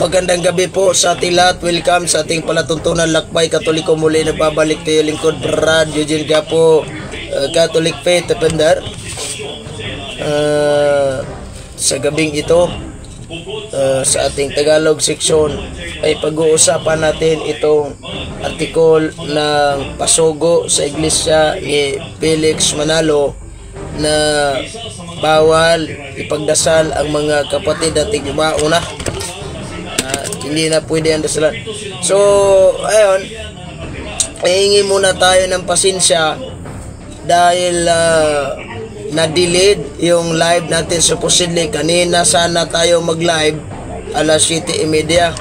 Magandang gabi po sa ating lahat. Welcome sa ating palatuntunan Lakbay Katoliko. Muli nagbabalik tayo lingkod Brad Eugene Gapo, Catholic Faith Defender. Sa gabing ito, sa ating Tagalog section ay pag-uusapan natin itong article ng pasugo sa iglesia ni Felix Manalo na bawal ipagdasal ang mga kapatid nating umauna. Hindi na pwede ang dasalan. So, ayun, hihingi muna tayo ng pasensya dahil na-delayed yung live natin. Supposedly, kanina sana tayo mag-live alas 7:30.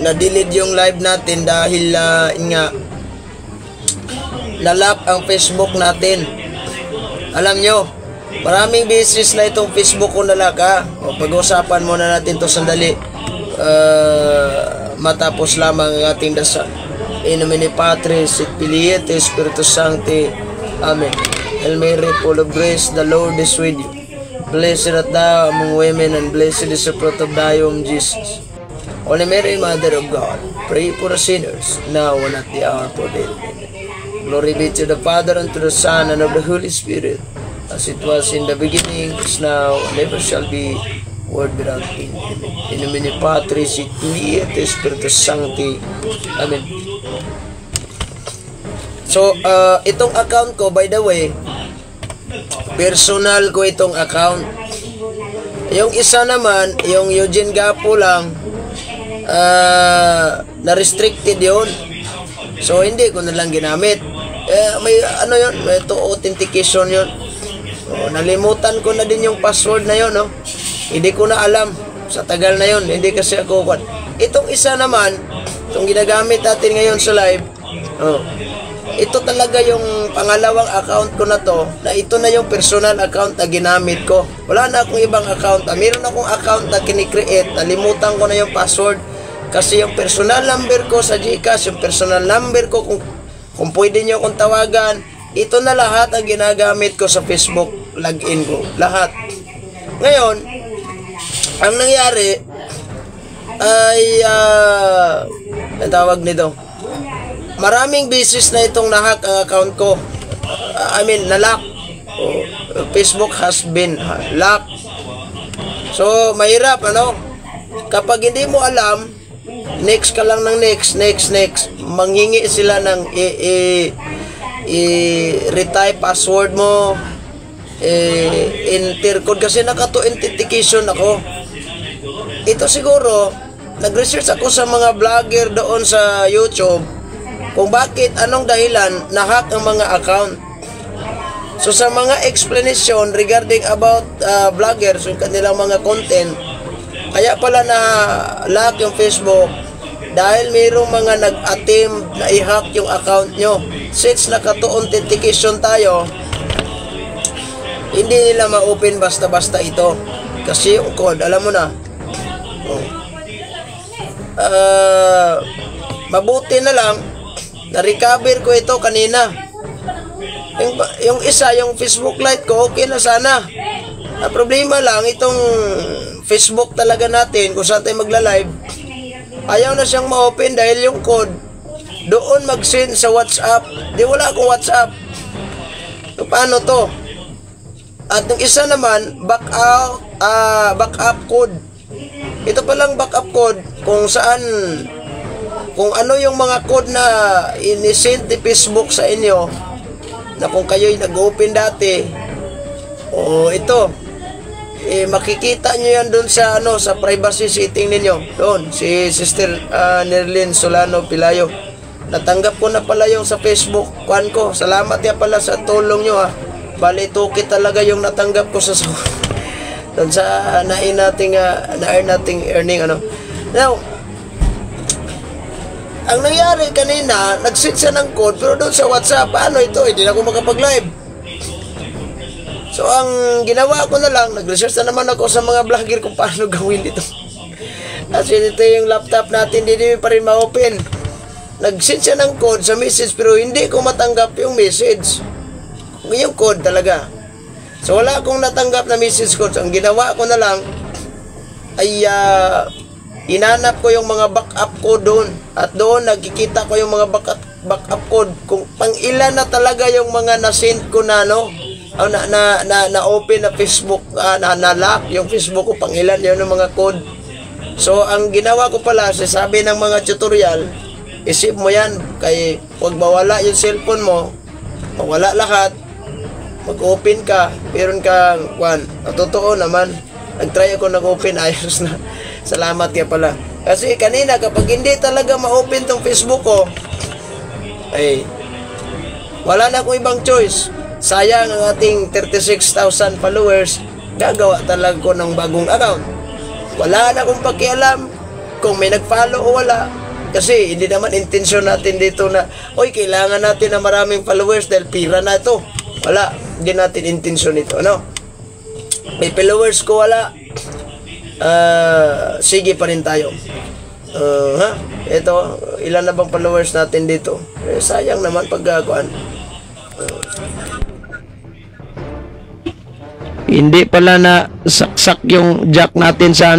Na-delayed yung live natin dahil nga nalock ang Facebook natin. Alam nyo, maraming beses na itong Facebook ko nalock. Pag-usapan muna natin to sandali. Matapos lamang ang ating dasal. In nomine Patris et Filii et Spiritus Sancti. Amen. Hail Mary, full of grace, the Lord is with you. Blessed art thou among women, and blessed is the fruit of thy womb, Jesus. Holy Mary, Mother of God, pray for us sinners, now and at the hour of our death. Glory be to the Father, and to the Son, and of the Holy Spirit, as it was in the beginning, is now, and ever shall be, word without end. In nomine Patris et Filii et Spiritus Sancti. Amen. So, itong account ko, by the way, personal ko itong account. Yung isa naman, yung Eugene Gapo lang, na-restricted yun. So, hindi ko na lang ginamit. May ano yun, may authentication yun. So, nalimutan ko na din yung password na yun, no? Hindi ko na alam. Sa tagal na yun, hindi kasi ako. Itong isa naman, itong ginagamit natin ngayon sa live, ito talaga yung pangalawang account ko na to, na ito na yung personal account na ginamit ko. Wala na akong ibang account. Meron akong account na kinikreate, nalimutan ko na yung password. Kasi yung personal number ko sa GCash, yung personal number ko, kung pwede nyo akong tawagan, ito na lahat ang ginagamit ko sa Facebook login ko. Lahat. Ngayon, ang nangyari ay ang tawag nito, maraming beses na itong nahack ang account ko. Nalock. Facebook has been locked. So, mahirap, ano? Kapag hindi mo alam, next ka lang ng next. Manghingi sila ng i-retype password mo, enter code, kasi naka-authentication ako. Ito siguro, nag-research ako sa mga vlogger doon sa YouTube kung bakit, anong dahilan na-hack ang mga account. So sa mga explanation regarding about vloggers, yung kanilang mga content, kaya pala na-lock yung Facebook dahil mayroong mga nag-attempt na i-hack yung account nyo. Since naka-authentication tayo, hindi nila ma-open basta-basta ito. Kasi yung code, alam mo na. Mabuti na lang, na-recover ko ito kanina. Yung isa, yung Facebook Lite ko, okay na sana. Ang problema lang, itong Facebook talaga natin, kung saan tayo magla-live, ayaw na siyang ma-open dahil yung code, doon mag-send sa WhatsApp. Di, wala akong WhatsApp. So, paano to? At yung isa naman, backup code. Ito palang backup code kung saan, kung ano yung mga code na inisend ni Facebook sa inyo, na kung kayo'y nag-open dati, ito, makikita nyo yan dun sa, sa privacy setting ninyo. Doon, si Sister Nerlin Solano Pilayo. Natanggap ko na pala yung sa Facebook kuan ko. Salamat ya pala sa tulong nyo, ha. Bali, tuki talaga yung natanggap ko sa doon sa na-earn nating earning, Now, ang nangyari kanina, nag-set siya ng code, pero doon sa WhatsApp, paano ito? Hindi na ako makapag-live. So, ang ginawa ko na lang, nag-research na naman ako sa mga vlogger kung paano gawin ito. Kasi dito yung laptop natin, hindi pa rin ma-open. Nag-set siya ng code sa message, pero hindi ko matanggap yung message. Yung code talaga. So wala akong natanggap na message code. So, ang ginawa ko na lang ay inanap ko yung mga backup code doon. At doon nagkikita ko yung mga backup code. Kung pang ilan na talaga yung mga na-send ko na na open na Facebook, na lock yung Facebook ko, pang ilan yun yung mga code. So ang ginawa ko pala, sabi ng mga tutorial, isip mo yan, kay huwag mawala yung cellphone mo, mawala lahat, mag-open ka, meron kang totoo naman, nag-try ako nag-open, ayos na. Salamat kaya pala. Kasi kanina kapag hindi talaga ma-open tong Facebook ko, ay wala na akong ibang choice. Sayang ang ating 36,000 followers, gagawa talaga ko ng bagong account. Wala na akong pakialam kung may nag-follow o wala. Kasi hindi naman intensyon natin dito na, oy, kailangan natin na maraming followers dahil pira na ito. Wala, hindi natin intensyon ito, ano? May followers ko wala, sige pa rin tayo. Ito, ilan na bang followers natin dito? Sayang naman pagkakuan. Hindi pala na saksak yung jack natin sa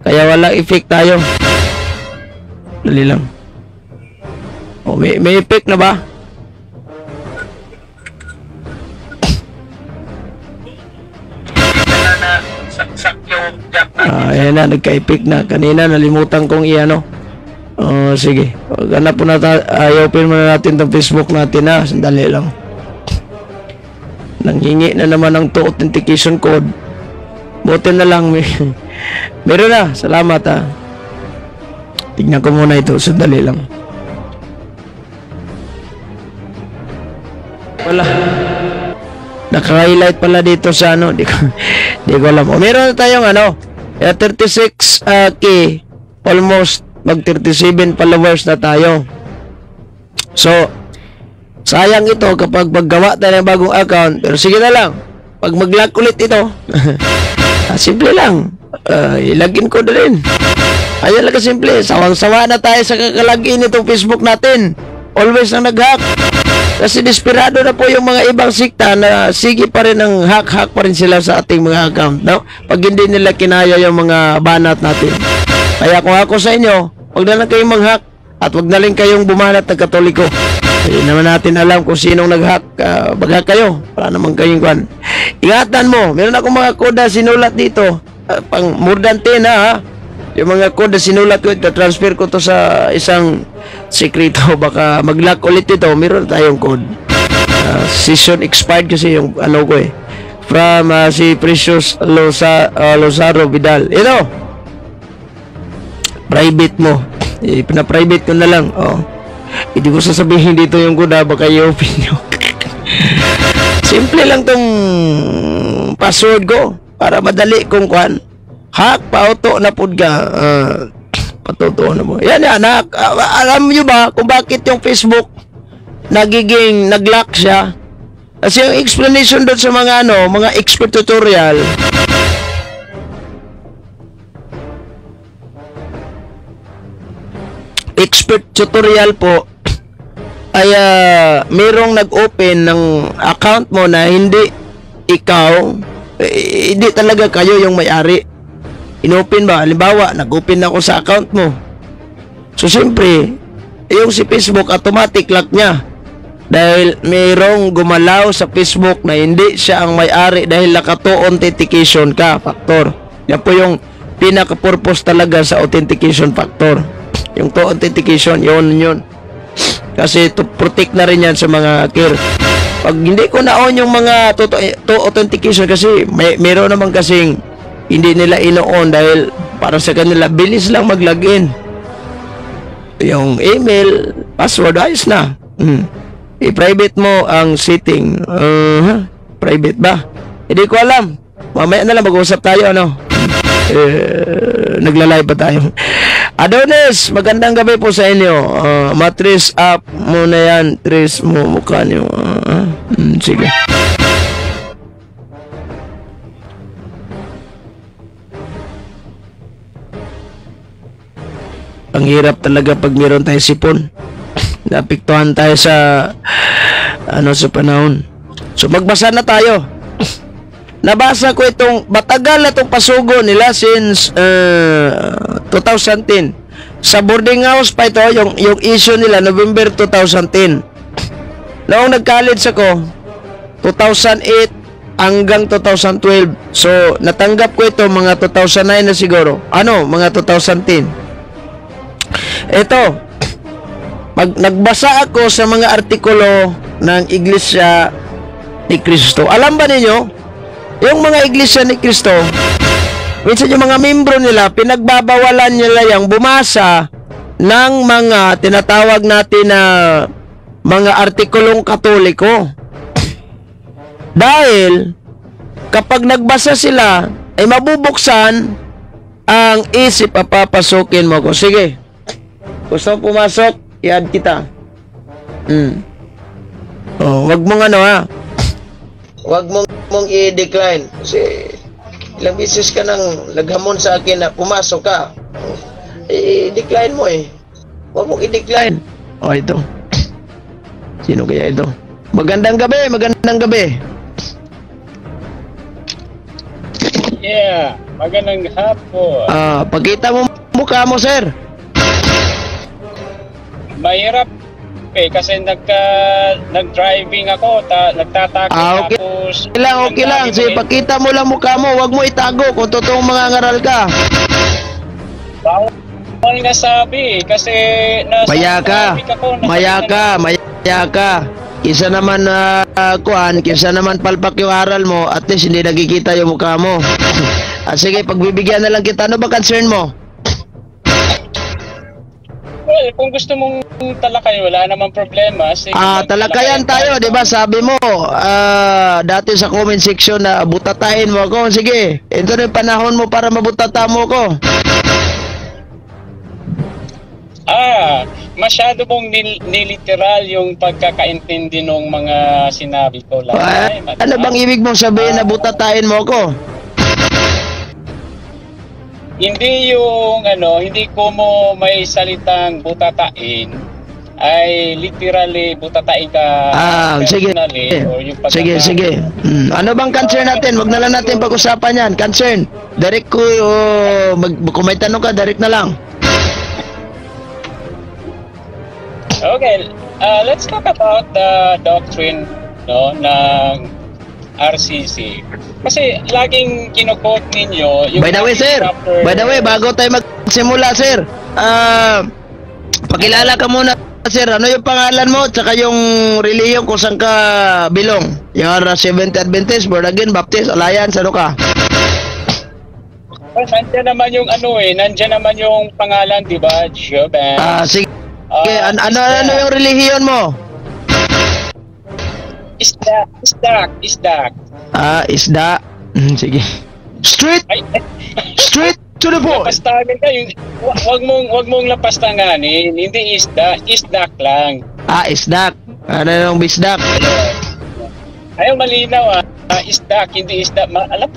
kaya wala effect tayo. Dali lang. May effect na ba? Ayan na, nagka-epic na. Kanina nalimutan kong sige. Ganap po na i-open muna natin itong Facebook natin na. Sandali lang. Nanghingi na naman ng authentication code. Buti na lang. Meron na. Salamat ha. Tignan ko muna ito. Sandali lang. Wala. Naka-highlight pala dito sa Di ko alam. Meron na tayong 36k. Almost mag-37 followers na tayo. So, sayang ito kapag maggawa tayo ng bagong account. Pero sige na lang. Pag mag-lock ulit ito, simple lang. Ilagin ko na rin. Ayan lang kasimple. Sawang-sawa na tayo sa kakalagin itong Facebook natin. Always ang nag-hack. Kasi desperado na po yung mga ibang sikta na sige pa rin ang hack pa rin sila sa ating mga account. No? Pag hindi nila kinaya yung mga banat natin. Kaya kung ako sa inyo, huwag na lang kayong mag-hack at huwag na lang kayong bumanat ng Katoliko. Hindi naman natin alam kung sinong nag-hack. Mag-hack kayo. Para naman kayong kwan. Ingatan mo. Meron akong mga koda sinulat dito. Pang more than 10 ha. Yung mga code na sinulat ko, transfer ko to sa isang sekreto. Baka mag-lock ulit ito. Meron tayong code. Season expired kasi yung ko from si Precious Lozaro Vidal. Ito. Private mo. Pina-private ko na lang. Hindi ko sasabihin dito yung code. Baka i-open nyo. Simple lang tong password ko. Para madali kong kwan. Hack, pa-auto na po ka. Patutuo na mo. Yan. Alam nyo ba kung bakit yung Facebook nagiging nag-lock siya? Kasi yung explanation doon sa mga mga expert tutorial, po ay merong nag-open ng account mo na hindi ikaw, hindi talaga kayo yung may-ari. Inopen ba? Halimbawa, nag-open ako sa account mo. So, siyempre, yung si Facebook, automatic lock niya. Dahil mayroong gumalaw sa Facebook na hindi siya ang may-ari dahil naka-2 authentication ka, factor. Yan po yung pinaka-purpose talaga sa authentication factor. Yung 2 authentication, yun. Kasi to protect na rin yan sa mga hacker. Pag hindi ko na-on yung mga 2 authentication kasi mayroon naman kasing hindi nila ino-on dahil para sa kanila bilis lang mag-login. Yung email, password, ayos na. I-private mo ang setting. Private ba? Hindi ko alam. Mamaya na lang mag-usap tayo, nagla-live pa tayo. Adonis, magandang gabi po sa inyo. Matrace up mo na yan. Trace mo mukha niyo. Sige. Ang hirap talaga pag meron tayong sipon. Napiktuhan tayo sa sa panahon. So magbasa na tayo nabasa ko itong, matagal na itong pasugo nila since 2010. Sa boarding house pa ito, yung issue nila, November 2010. Noong nag-college ako, 2008 hanggang 2012. So, natanggap ko ito mga 2009 na siguro. Mga 2010. Ito, nagbasa ako sa mga artikulo ng Iglesia ni Cristo. Alam ba ninyo, yung mga Iglesia ni Cristo, minsan yung mga membro nila, pinagbabawalan nila yung bumasa ng mga tinatawag natin na mga artikulong Katoliko. Dahil, kapag nagbasa sila, ay mabubuksan ang isip at papasukin mo ko. Sige, gusto mo pumasok, i-add kita. Wag mong wag mong i-decline. Kasi, ilang beses ka nang naghamon sa akin na pumasok ka. I-decline mo eh. Huwag mong i-decline. Ito. Sino kaya ito? Magandang gabi. Yeah, magandang hapon. Pakita mo mukha mo, sir. Mahirap kasi nag-driving ako, nagtatake okay. Tapos Okay lang. Sige, pakita mo lang mukha mo. Huwag mo itago kung totoong mga ngaral ka. Bawal nga sabi kasi Maya ka. Kisa naman kisa naman palpak yung aral mo, at least hindi nakikita yung mukha mo. Sige, pagbibigyan na lang kita. Ano ba concern mo? Well, kung gusto mong talakay, wala namang problema. Sige, talakayan tayo, di ba? Sabi mo, dati sa comment section na butatahin mo ako. Sige, ito na yung panahon mo para mabutata mo ko. Masyado mong niliteral yung pagkakaintindi ng mga sinabi ko lang. Ano bang ibig mong sabihin na butatain mo ko? Hindi hindi ko mo may salitang butatain, ay literally butatain ka personally. Sige. Ano bang concern natin? Wag na lang natin pag-usapan yan. Concern. Direct ko, kung may tanong ka, direct na lang. Okay, let's talk about the doctrine ng RCC. Kasi laging kino-quote ninyo yung By the way, bago tayo magsimula, sir, pakilala ka muna, sir. Ano yung pangalan mo, tsaka yung reliyon kung saan ka bilong? Yung Seventh Adventist, Born Again, Baptist, Alliance, ano ka? Nandiyan naman yung nandiyan naman yung pangalan, di ba? Joben. Sige. Ano yung relihiyon mo? Isdak. Isda. Sige. Straight to the point. Lapastangan ka yung wag mong lapastanganin. Hindi isdak lang. Isdak. Ano yung bisdak? Ayaw malinaw isdak, hindi isdak. Ano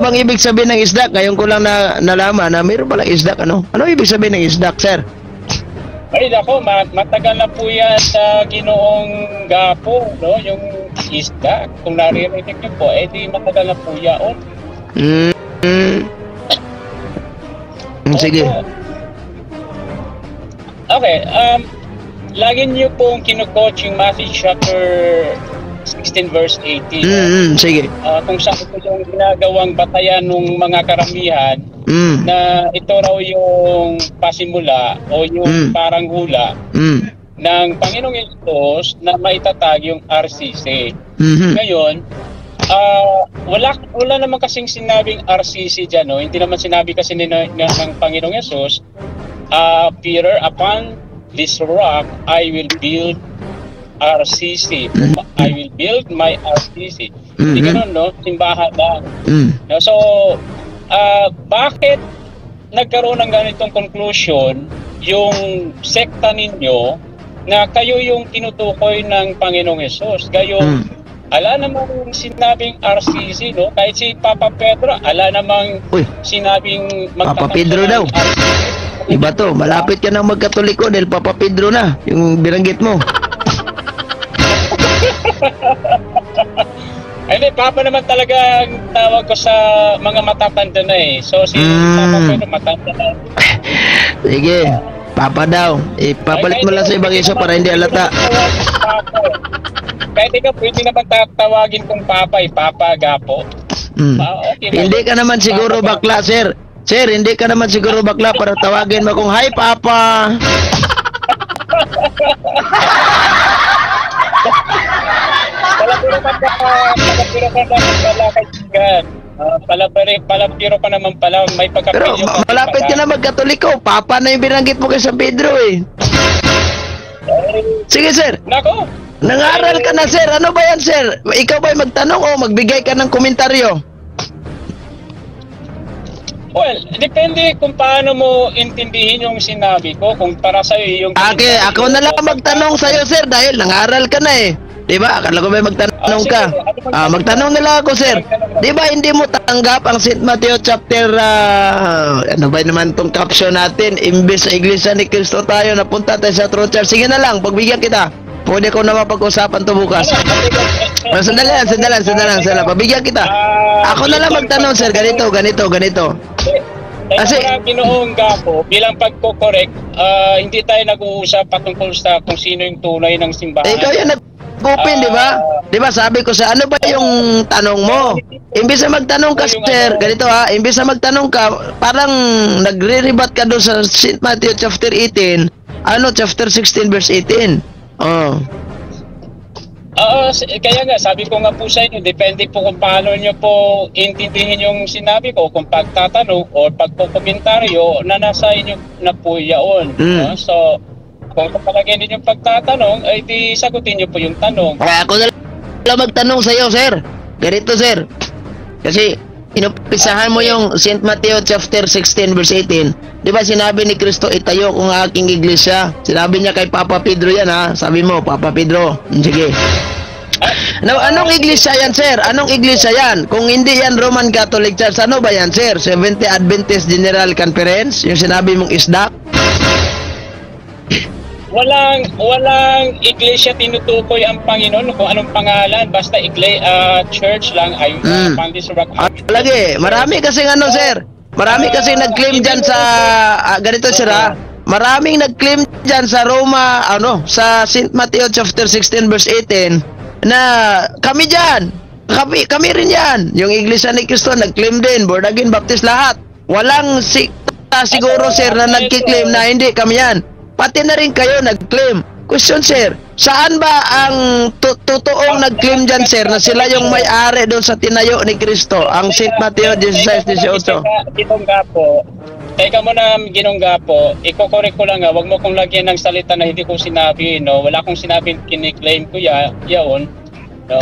bang ibig sabihin ng isdak? Ngayon ko lang nalaman na mayroon palang isdak. Ano ibig sabihin ng isdak, sir? Ay, nako, matagal na po yan sa Ginoong Gapo, no? Yung isdak. Kung naririnig niyo po, di matagal na po yan. Sige. Okay, lagi niyo pong kinu-quote yung Matthew chapter 16 verse 18. Sige. Kung saan ito yung ginagawang batayan ng mga karamihan na ito raw yung pasimula o yung parang hula ng Panginoong Yesus na maitatag yung RCC. Ngayon, wala naman kasing sinabing RCC dyan, no? Hindi naman sinabi kasi ng Panginoong Yesus, Peter, upon this rock I will build RCC. I will build my RCC. Hindi ganun, no? Simbahan lang. No? So, bakit nagkaroon ng ganitong conclusion yung sekta ninyo na kayo yung tinutukoy ng Panginoong Yesus? Kayo, ala namang sinabing RCC, no? Kahit si Papa Pedro, ala namang sinabing Papa Pedro daw. Iba to, malapit ka nang magkatoliko dahil Papa Pedro na, yung binanggit mo. Hindi, Papa naman talaga ang tawag ko sa mga matatanda na eh. So, si Papa ko yung matanda na. Sige, Papa daw. Ipapalit mo lang sa ibang iso para hindi halata. Kahit ikaw, pwede naman tawagin kong Papa eh. Papa Gapo. Okay, Hindi ka naman siguro bakla, sir. Sir, hindi ka naman siguro bakla para tawagin mo kung, "Hi, Papa." Palapiro pa naman pala, may Pero pagkapilyo pa. malapit ka na magkatoliko. Papa na yung binanggit mo kay San Pedro eh. Sige, sir. Nako! Nangaral ka na, sir. Ano ba yan, sir? Ikaw ba'y magtanong o magbigay ka ng komentaryo? Well, depende kung paano mo intindihin yung sinabi ko. Kung para sa'yo yung... Okay, ako na lang magtanong sa'yo, sir, dahil nangaral ka na eh. Diba? Akala ko ba magtanong ka? Magtanong nila ako, sir. Diba hindi mo tanggap ang St. Matthew chapter, ano ba naman tong caption natin? Imbes sa Iglesia ni Cristo tayo, napunta tayo sa True Church. Sige na lang, pagbigyan kita. Pwede ko na mapag-usapan to bukas. Sandali lang. Pabigyan kita. Ako na lang magtanong, sir. Ganito. Kasi Ginoong Gapo, bilang pagko-correct, hindi tayo nag-uusap patungkol sa kung sino yung tunay ng simbahan. Ikaw yung nag-open, di ba? Di ba sabi ko sa ano ba yung tanong mo? Imbis na magtanong ka, sir, ganito ha, imbis na magtanong ka, parang nagre-rebat ka doon sa St. Matthew chapter 18, chapter 16 verse 18. Oh. Kaya nga, sabi ko nga po sa inyo, depende po kung paano nyo po intindihin yung sinabi ko, kung pagtatanong o pagkokomentaryo na nasa inyo na po yaon. No? So, kung kapalagay ninyo yung pagtatanong, ay di sagutin nyo po yung tanong. Ako na lang magtanong sa iyo, sir. Ganito, sir. Kasi, inumpisahan mo yung St. Matthew chapter 16 verse 18. Di ba sinabi ni Kristo, itayo ko ang aking iglesia. Sinabi niya kay Papa Pedro yan ha. Sabi mo, Papa Pedro. Sige. Now, anong iglesia yan, sir? Anong iglesia yan? Kung hindi yan Roman Catholic Church, ano ba yan, sir? Seventh Adventist General Conference? Yung sinabi mong ISDAC? Walang iglesia tinutukoy ang Panginoon kung anong pangalan, basta church lang ay lagi, marami kasing sir. Marami kasing nag-claim diyan sa ganito sir ha. Maraming nag-claim diyan sa Roma, sa St. Matthew chapter 16 verse 18 na kami diyan. Kami rin yan. Yung Iglesia ni Cristo nag-claim din, born again, baptist lahat. Walang siguro sir na nag-claim na hindi kami yan. Pati na rin kayo nag-claim. Question, sir, saan ba ang totoong nag-claim dyan, sir, na sila yung may-ari doon sa tinayo ni Cristo, ang St. Matthew 16-18? Ginong Gapo, teka mo na, Ginong Gapo, iko-correct ko lang wag mo kong lagyan ng salita na hindi ko sinabi, no? Wala kong sinabing kiniklaim ko yaon, no?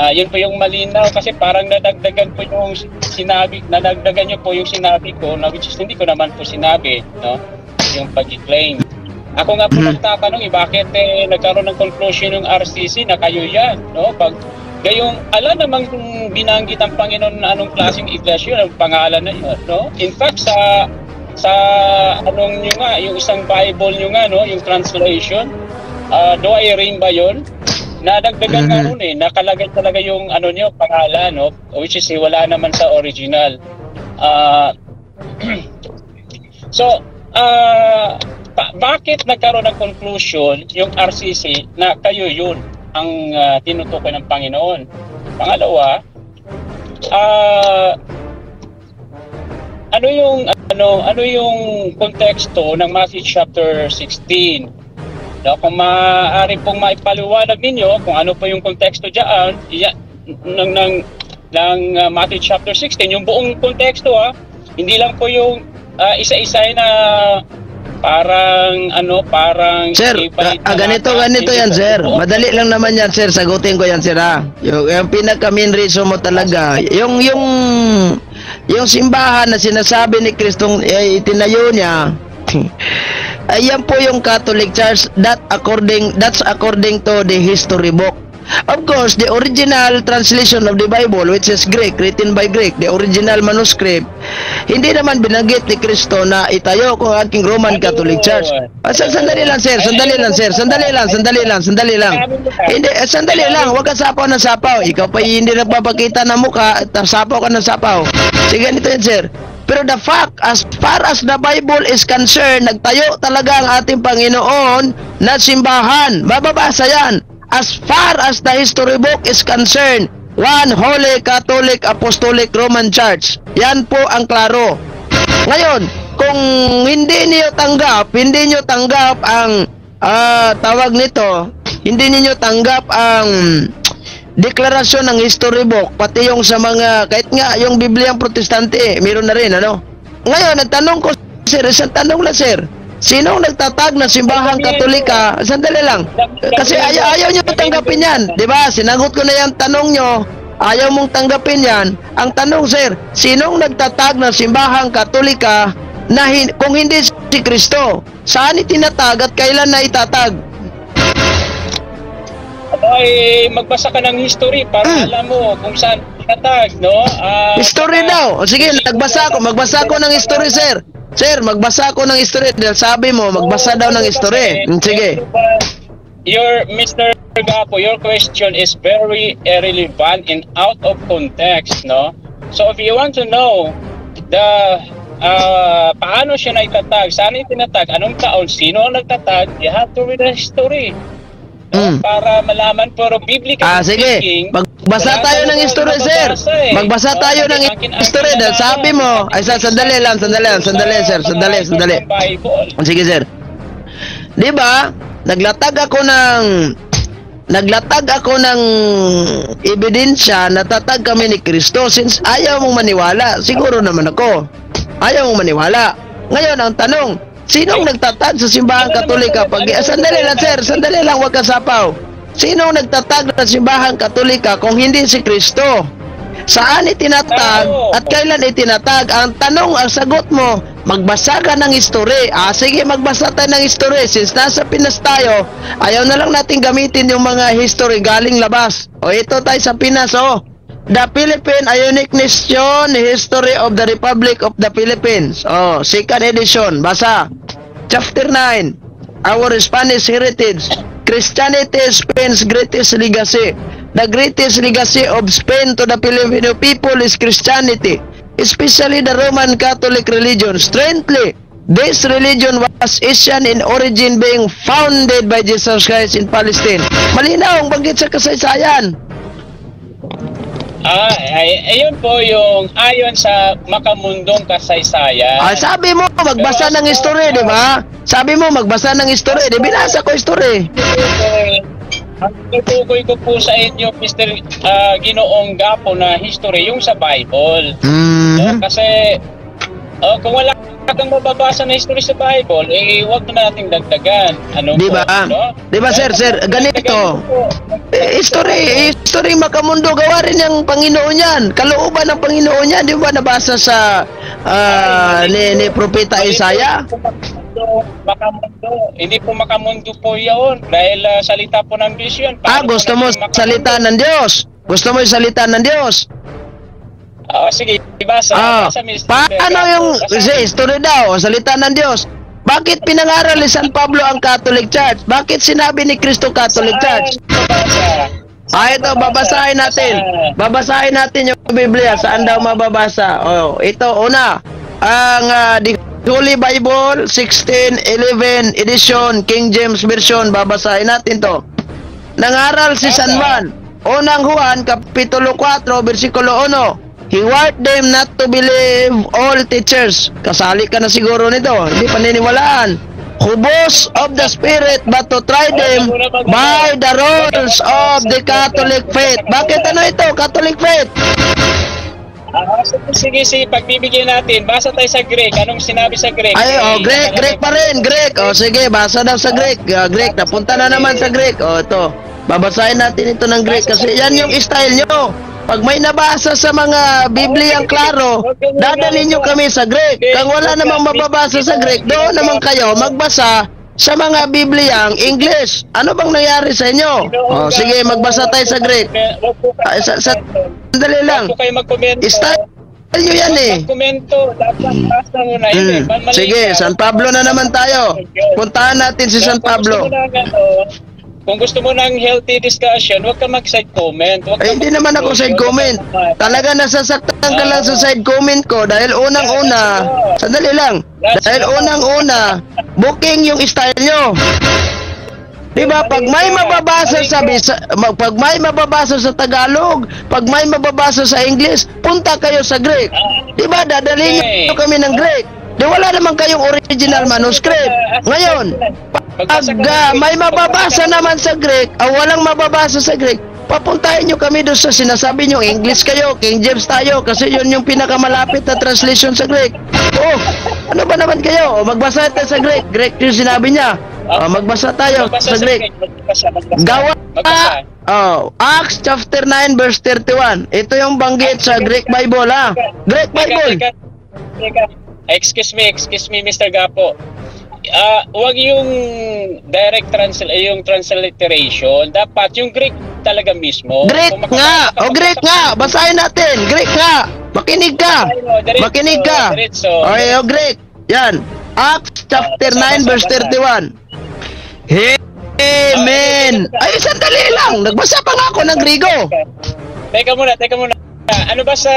Yun po yung malinaw kasi parang nadagdagan po yung sinabi, nadagdagan nyo po yung sinabi ko, na which is hindi ko naman po sinabi, no? Yung pag-claim. Ako nga po nagtatanong bakit nagkaroon ng conclusion ng RCC na kayo yan, no? Pag gayong ala namang binanggit ang Panginoon na anong klaseng iglesia, ang pangalan na yun, no? In fact sa anong nyo nga, yung isang Bible nyo nga, no, yung translation, do I reign ba yun? Nadagdagan nga ron nakalagay talaga yung nyo, pangalan, no? Which is wala naman sa original. Bakit nagkaroon ng conclusion yung RCC na kayo yun ang tinutukoy ng Panginoon? Pangalawa, ano yung konteksto ng Matthew chapter 16? Kung maaari pong maipaliwanag ninyo kung ano po yung konteksto diyan ng Matthew chapter 16, yung buong konteksto hindi lang po yung isa-isa na parang sir, ganito yan, sir. Madali lang naman yan, sir. Sagutin ko yan, sir, ha. Yung pinaka-main reason mo talaga, yung simbahan na sinasabi ni Kristong itinayo niya, ayan po yung Catholic Church. That's according to the history book. Of course, the original translation of the Bible, which is Greek, written by Greek, the original manuscript, hindi naman binanggit ni Kristo na itayo ko ang aking Roman Catholic Church. Sandali lang, sir. Sandali lang, sir. Sandali lang. Hindi, sandali lang. Huwag ka sapaw na sapaw. Ikaw pa hindi nagpapakita ng mukha, sapaw ka na sapaw. Sige, ganito yan, sir. Pero the fact, as far as the Bible is concerned, nagtayo talaga ang ating Panginoon na simbahan. Mababasa yan. As far as the history book is concerned, one Holy Catholic Apostolic Roman Church. Yan po ang klaro. Ngayon, kung hindi niyo tanggap ang tawag nito, hindi niyo tanggap ang deklarasyon ng history book, pati yung sa mga, kahit nga yung Bibliang Protestante, meron na rin, ano? Ngayon, nagtanong ko, sir, isang tanong lang, sir. Sinong nagtatag ng simbahang Katolika? Sandali lang. Kasi ayaw nyo tanggapin yan. Diba? Sinagot ko na yung tanong nyo. Ayaw mong tanggapin yan. Ang tanong, sir, sinong nagtatag ng simbahang Katolika na kung hindi si Kristo? Saan itinatag at kailan na itatag? Ay, magbasa ka ng history para alam mo kung saan itatag, no? History daw. O sige, magbasa ko ng history, sir. Sir, magbasa ko ng history dahil sabi mo, magbasa daw ng history. Sige. Mr. Gapo, your question is very irrelevant and out of context, no? So if you want to know paano siya naitatag, saan itinatag, anong taon, sino ang nagtatag, you have to read the history. Para malaman, pero biblical sige. Magbasa tayo ng history, sir. Magbasa tayo ng history dahil sabi mo, ay sandali, sir. Sandali. Sige, sir. Di ba? Naglatag ako ng ebidensya na tatag kami ni Kristo. Since ayaw mong maniwala, siguro naman ako. Ayaw mong maniwala. Ngayon, ang tanong, sinong nagtatag sa simbahang Katolika? Sandali lang, huwag kasapaw. Sinong nagtatag sa simbahang Katolika kung hindi si Kristo? Saan itinatag at kailan itinatag? Ang tanong, ang sagot mo, magbasa ka ng history. Sige, magbasa tayo ng history. Since nasa Pinas tayo, ayaw na lang natin gamitin yung mga history galing labas. Ito tayo sa Pinas, The Philippine Ionic Nation, History of the Republic of the Philippines. Second edition. Basa. Chapter 9. Our Spanish Heritage. Christianity is Spain's greatest legacy. The greatest legacy of Spain to the Filipino people is Christianity, especially the Roman Catholic religion. Strangely, this religion was Asian in origin, being founded by Jesus Christ in Palestine. Malinaw ang banggit sa kasaysayan. Ayun po yung ayon sa makamundong kasaysayan. Sabi mo, magbasa ng history, di ba? Sabi mo, magbasa ng history. Di binasa ko history. Ang tutukoy ko po sa inyo, Mr. Ginoong Gapo, na history, yung sa Bible. Kasi kung wala kang mababasa na history sa Bible, huwag na nating dagdagan. Diba? Diba, sir, ganito. History makamundo, gawa rin yung Panginoon yan. Kalooban ng Panginoon yan, di ba nabasa sa ni Propeta Isaiah? Makamundo. Hindi po makamundo po yun dahil salita po ng vision. Gusto mo salita ng Diyos? Gusto mo yung salita ng Diyos? Sige, ibasa. Paano yung history daw, salita ng Diyos? Bakit pinangaral ni San Pablo ang Catholic Church? Bakit sinabi ni Kristo Catholic Church? Ito, babasahin natin. Babasahin natin yung Biblia. Saan daw mababasa? Ito, una. Ang The Holy Bible, 1611 edition, King James Version. Babasahin natin to. Nangaral si San Juan. Unang Juan, Kapitulo 4, versikulo 1. He warned them not to believe all teachers. Kasali ka na siguro nito. Hindi paniniwalaan. Who boast of the Spirit, but to try them by the rules of the Catholic faith. Bakit ano ito? Catholic faith. Sige, pagbibigyan natin. Basa tayo sa Greek. Anong sinabi sa Greek? Greek pa rin. Greek. Sige, basa daw sa Greek. Greek. Napunta na naman sa Greek. Ito. Babasahin natin ito ng Greek kasi yan yung style nyo. Pag may nabasa sa mga Bibliang klaro, dadalhin nyo kami sa Greek. Kung wala namang mababasa sa Greek, doon naman kayo magbasa sa mga Bibliang English. Ano bang nangyari sa inyo? Sige, magbasa tayo sa Greek. Sandali lang. nyo yan eh. Dokumento, dapat basta mo na yun eh. Sige, San Pablo na naman tayo. Puntahan natin si San Pablo. Kung gusto mo ng healthy discussion, huwag ka mag-side comment. Hindi naman ako side comment. Talaga nasasaktan ka lang sa side comment ko dahil unang-una, sandali lang, dahil unang-una, booking yung style nyo. Diba, pag may mababasa pag may mababasa sa Tagalog, pag may mababasa sa English, punta kayo sa Greek. Diba, dadalhin nyo kami ng Greek. Di wala naman kayong original manuscript. Ngayon, pag may mababasa naman sa Greek, walang mababasa sa Greek, papuntahin nyo kami doon sa sinasabi nyo, English kayo, King James tayo, kasi yun yung pinakamalapit na translation sa Greek. Oh, ano ba naman kayo? Magbasa tayo sa Greek. Greek yung sinabi niya. Magbasa tayo sa Greek. Gawa. Acts chapter 9 verse 31. Ito yung banggit sa Greek Bible, ha? Greek Bible. Excuse me, Mr. Gapo. Wag yung direct yung transliteration. Dapat yung Greek talaga mismo. Greek nga! Greek nga! Basahin natin! Greek nga! Makinig ka! Makinig ka! Okay, Greek. Yan. Acts chapter 9 verse 31. Amen! Ay, sandali lang! Nagbasa pa nga ako ng Grigo. Teka muna. Ano ba sa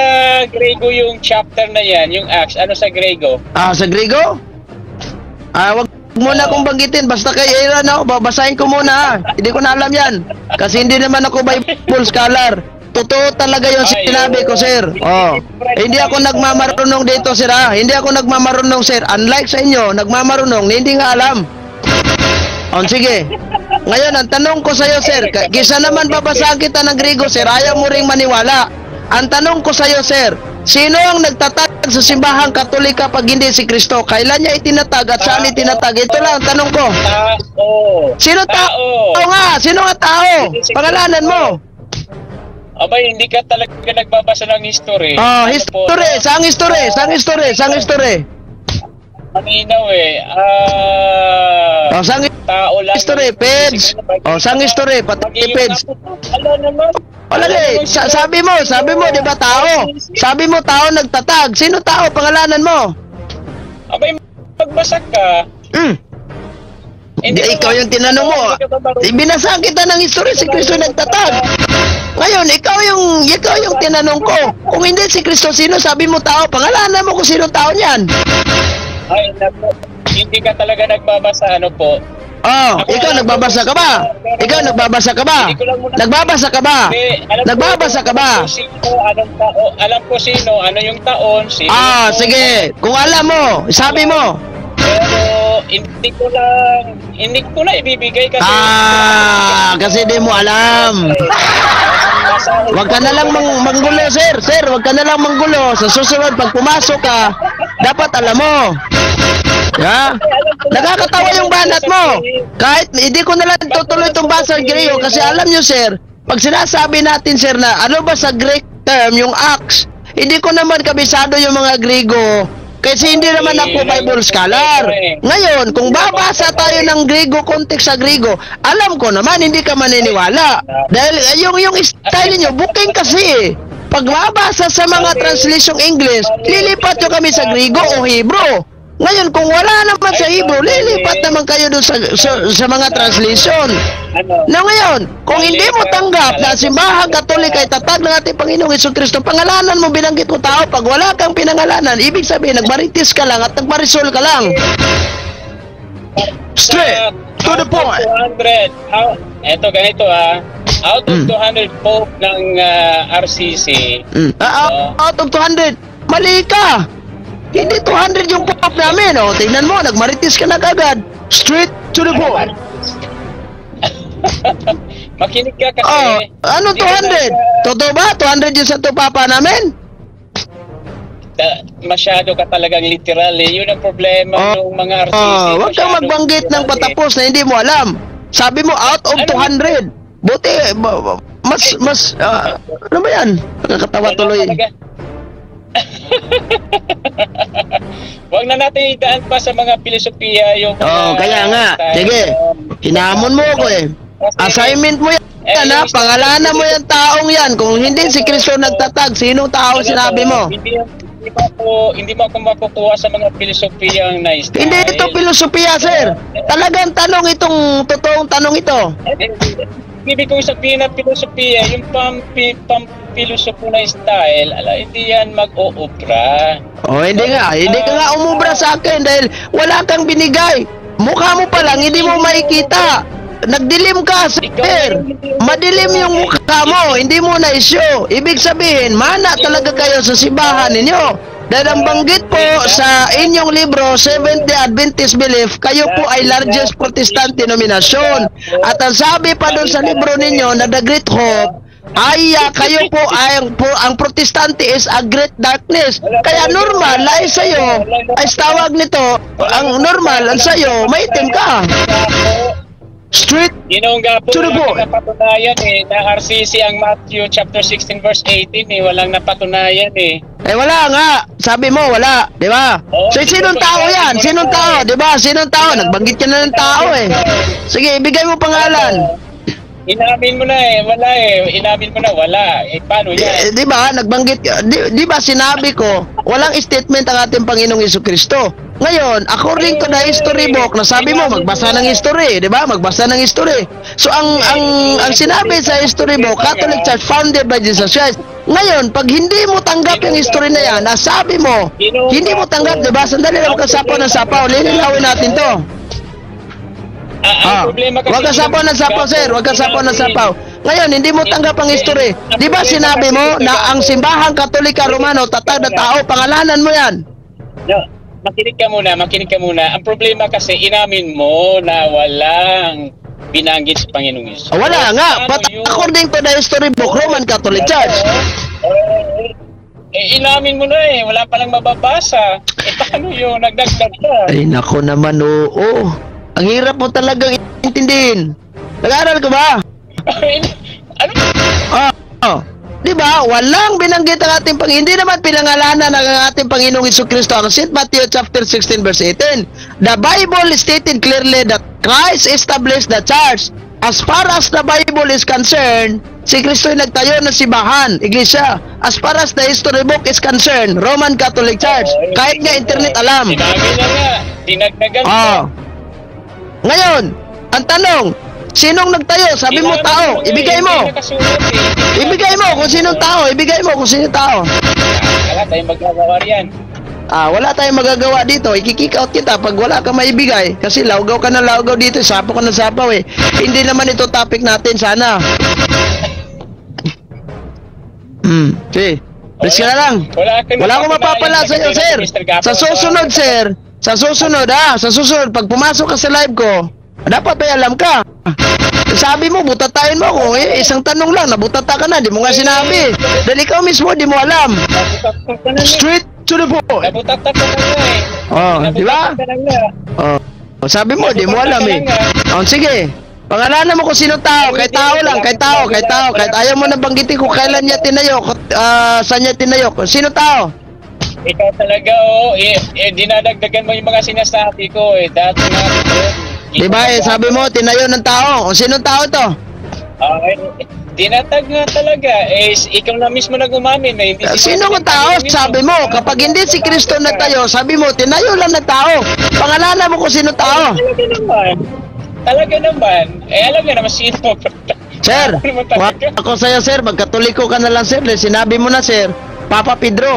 Grego yung chapter na yan? Yung Acts, ano sa Grego? Sa Grigo? Wag muna akong banggitin. Basta kay Aaron, babasahin ko muna, ha? Hindi ko na alam yan. Kasi hindi naman ako Bible scholar. Totoo talaga yung sinabi ko, sir. Hindi ako nagmamarunong dito, sir, ha? Hindi ako nagmamarunong, sir. Unlike sa inyo, nagmamarunong, hindi nga alam. Sige. Ngayon, ang tanong ko sa'yo, sir, kisa naman babasahin kita ng Grigo, sir, ayaw mo ring maniwala. Ang tanong ko sa'yo, sir, sino ang nagtatag sa simbahang Katolika pag hindi si Kristo? Kailan niya itinatag at saan itinatag? Ito lang ang tanong ko. Sino tao nga? Sino nga tao? Pangalanan mo. Abay, hindi ka talaga nagbabasa ng history. History. Sang history. Maninaw eh. Sang tao lang. History, page. Sang history, pati page. Wala eh. Sabi mo, di ba tao? Sabi mo tao nagtatag. Sino tao? Pangalanan mo. Abay, magbasa ka. Ikaw yung tinanong mo. Ibinasa kita ng history, si Kristo nagtatag. Ngayon, ikaw yung tinanong ko. Kung hindi si Kristo, sino? Sabi mo tao. Pangalanan mo kung sino tao niyan. Ay, hindi ka talaga nagbabasa, ano po? Ikaw nagbabasa ka ba? Nagbabasa ka ba? Alam ko sino, ano yung taon, sino. Sige. Kung alam mo, sabi mo. Pero hindi ko na ibibigay kasi kasi di mo alam. Wag ka na lang manggulo, sir. Wag ka na lang manggulo. Sa susunod pag pumasok ka, dapat alam mo. Nakakatawa yung banat mo. Kahit hindi ko na lang tutuloy itong basa ng Griego kasi alam nyo, sir, pag sinasabi natin, sir, na ano ba sa Greek term, yung Acts, hindi ko naman kabisado yung mga Griego kasi hindi naman ako Bible scholar. Ngayon, kung babasa tayo ng Griego, context sa Griego, alam ko naman hindi ka maniniwala. Dahil yung style niyo booking kasi. Pag mabasa sa mga translation English, lilipat nyo kami sa Griego o Hebrew. Ngayon, kung wala naman sa Hebrew, lilipat naman kayo doon sa mga translation. Na ngayon, kung hindi mo tanggap na simbahang Katolika ay tatag ng ating Panginoong Jesucristo, pangalanan mo binanggit mo tao, pag wala kang pinangalanan, ibig sabihin, nagbaritis ka lang at nagbarisol ka lang. Straight to the point. Eto, ganito out of 200 Pope ng RCC. Out of 200, mali ka. Hindi 200 yung pop namin, tingnan mo, nagmaritis ka na kagad. Straight to the point. Makinig ka kasi. Ano 200? Totoo ba? 200 yung sa papa namin? Masyado ka talagang literal eh. Yun ang problema ng mga RCC. Huwag kang magbanggit ng patapos na hindi mo alam. Sabi mo out of 200. Buti, ano ba yan? Nakakatawa tuloy. Huwag na natin idaan pa sa mga filosofiya yung kaya nga. Sige. Hinamon mo ko eh. Assignment mo yan, Pangalanan mo yung taong yan. Kung hindi si Kristo nagtatag, sinong tao sinabi mo? hindi mo ako makukuha sa mga pilosopiyang na style. Hindi ito filosofiya, sir. Talagang tanong itong totoong tanong ito. Ibig kong sabihin na filosofiya, yung pampilosopo na style, hindi yan mag-oobra. Oh, hindi nga. Hindi ka nga umubra sa akin dahil wala kang binigay. Mukha mo pa lang, hindi mo makikita. Nagdilim ka, sir. Madilim yung mukha mo, hindi mo na issue. Ibig sabihin, mana talaga kayo sa simbahan ninyo. Dahil ang banggit po sa inyong libro, Seventh-day Adventist Belief, kayo po ay largest Protestant denomination. At ang sabi pa doon sa libro ninyo na The Great Hope, ay kayo po ay ang Protestante is a great darkness. Kaya normal ay sa'yo, ay tawag nito, ang normal ang sa'yo, maitim ka. Straight to the point. Napatunayan na RCC ang Matthew chapter 16 verse 18 walang napatunayan wala nga. Sabi mo wala, di ba? So sinong tao yan? Sinong tao, di ba? Sinong tao? Nagbanggit ka na ng tao Sige, ibigay mo pangalan. Inamin mo na wala Inamin mo na wala. Paano yan? Di ba? Nagbanggit di ba sinabi ko, walang statement ang ating Panginoong Jesucristo. Ngayon, according to the history book, nasabi mo magbasa ng history, di ba? Magbasa ng history. So ang sinabi sa history book, Catholic Church founded by Jesus Christ. Ngayon, pag hindi mo tanggap yung history na yan, nasabi mo, hindi mo tanggap, di ba? Sandali lang ka sapaw ng sapaw. Lilinawin natin to. Huwag ka sapaw ng sapaw, sir. Huwag ka sapaw ng sapaw. Ngayon, hindi mo tanggap ang history. Di ba sinabi mo na ang simbahang Katolika Romano, tatag na tao, pangalanan mo yan? No. Makinig ka muna. Ang problema kasi, inamin mo na walang binanggit sa Panginoong Hesus. Wala nga. But according to the history book, Roman Catholic Church. Inamin mo na wala palang mababasa. Paano yun? Nagdagdag ka. Ay, nako naman, oo. Ang hirap mo talagang intindihin. Nag-aaral ka ba? Ano? Di ba? Walang binanggit ang ating Panginoon. Hindi naman pinangalanan ng ating Panginoong Jesucristo ang St. Matthew chapter 16 verse 18. The Bible stated clearly that Christ established the church. As far as the Bible is concerned, si Kristo ay nagtayo ng simbahan, iglesia. As far as the history book is concerned, Roman Catholic Church. Kahit nga internet alam. Sinabi niya nga, dinagdagan Ngayon, ang tanong, sinong nagtayo? Sabi mo tao, ibigay mo. Ibigay mo kung sinong tao, ibigay mo kung sinong tao. Wala tayong magagawa riyan. Wala tayong magagawa dito. I-kick out kita pag wala ka maibigay. Kasi lawgaw ka ng lawgaw dito, sapaw ka ng sapaw Hindi naman ito topic natin sana. Okay. Please ka na lang. Wala akong mapapala sa iyo, sir. Sa susunod, sir. Sa susunod, pag pumasok ka sa live ko, dapat ay alam ka. Sabi mo, butatayin mo ako isang tanong lang, nabutata ka na, di mo nga sinabi. Dahil ikaw mismo, di mo alam. Straight to the point. Nabutata ka na di ba? Sabi mo, di mo alam sige. Pangalanan mo kung sino tao, kay tao lang, kahit ayaw mo na banggitin kung kailan niya tinayo, saan niya tinayo, sino tao? Ikaw talaga, dinadagdagan mo yung mga sinasabi ko, dati nga. Diba, sabi mo, tinayo ng tao. O, sinong tao to? Tinatag nga talaga. Ikaw na mismo nag-umamin na hindi. Sino ang tao? Sabi mo, kapag hindi si Kristo nagtayo, sabi mo, tinayo lang ng tao. Pangalanan mo kung sino tao. Talaga naman. Alam nga naman sino. Sir, ako sa'yo, sir, magkatoliko ka na lang, sir. Sinabi mo na, sir, Papa Pedro.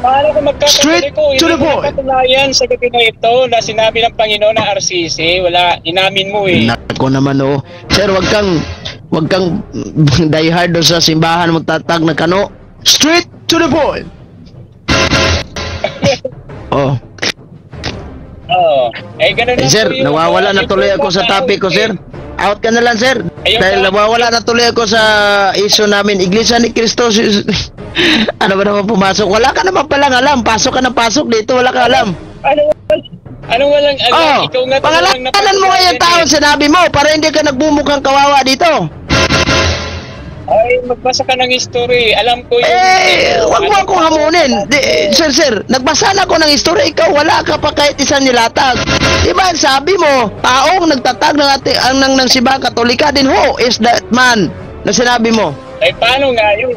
Paano kung magkakatoliko? Straight to the point. Hindi mo nakatunayan sa gabi na ito na sinabi ng Panginoon na RCC. Wala, inamin mo Nako naman Sir, wag kang die hard sa simbahan magtatag na kano. Straight to the point. Ganun na sir, nawawala na tuloy ako sa topic ko, sir. Out ka na lang, sir. Dahil nawawala na tuloy ako sa issue namin. Iglesia ni Cristo. Ano ba naman pumasok? Wala ka naman palang alam. Pasok ka na pasok dito. Wala ka alam. Anong walang alam? Ikaw nga pangalanan mo ngayon taon sinabi mo para hindi ka nagbumukhang kawawa dito. Ay, magbasa ka ng history. Alam ko yung... Huwag mo akong hamunin. Sir, nagbasa na ako ng history. Ikaw, wala ka pa kahit isang nilatag. Diba, sabi mo, taong nagtatag ng Simbahang Katolika din, who is that man na sinabi mo? Paano nga yun?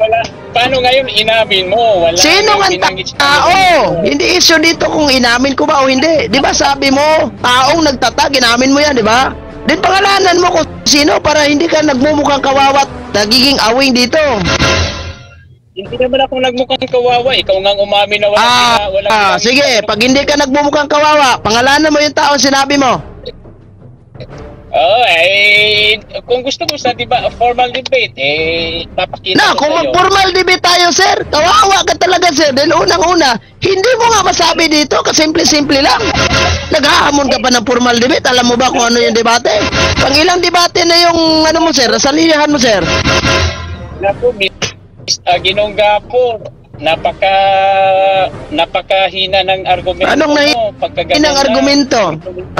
paano ngayon inamin mo? Wala Sino nang ang binanggit sa tao? kanila. Hindi issue dito kung inamin ko ba o hindi. Di ba sabi mo, taong nagtatag, inamin mo yan, di ba? Din pangalanan mo kung sino para hindi ka nagmumukhang kawawat, nagiging awing dito. Hindi naman ako nagmukhang kawawa. Ikaw nga ang umamin na Sige, pag hindi ka nagmumukhang kawawa, pangalanan mo yung taong sinabi mo. Kung gusto mo sa formal debate, papakita Na, ko kung sa'yo. mag-formal debate tayo, sir, kawawa ka talaga, sir. Dahil unang-una, hindi mo nga masabi dito, kasimple-simple lang. Naghahamon ka pa ng formal debate, alam mo ba kung ano yung debate? Pang ilang debate na yung, ano mo, sir, nasalihan mo, sir. Naku, Ginong Gapo, napakahina ng argumento Anong mo. Inang argumento.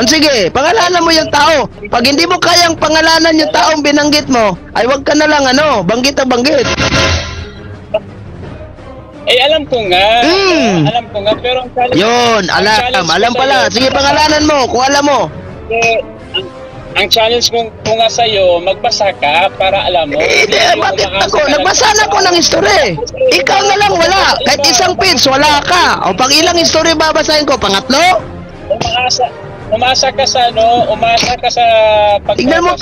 Sige, pangalanan mo yung tao. Pag hindi mo kayang pangalanan yung taong binanggit mo, ay wag ka na lang banggit na banggit. Alam ko nga. Alam ko nga, pero ang challenge... Yun, alam pala. Sige, pangalanan mo, kung alam mo. Ang challenge ko nga sa'yo, magbasa ka para alam mo. Bakit ako? Nagbasa na ko ng history. Ikaw na lang wala. Kahit isang page, wala ka. O pang ilang history babasahin ko? Pangatlo? Umasa ka sa Tignan mo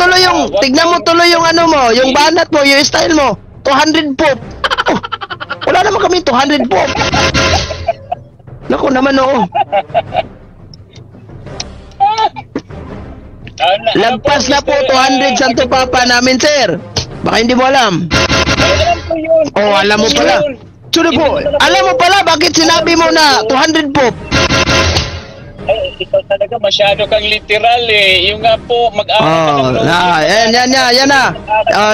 tuloy yung ano mo, yung banat mo, yung style mo. 200 pop. Wala naman kami 200 pop. Naku naman oo. Lagpas na po 200 Santo Papa namin, sir. Baka hindi mo alam. Alam ko yun. Alam mo pala. Alam mo pala bakit sinabi mo na 200 pop? Ikaw talaga masyado kang literal eh. Yung nga po, mag-aaral yan na.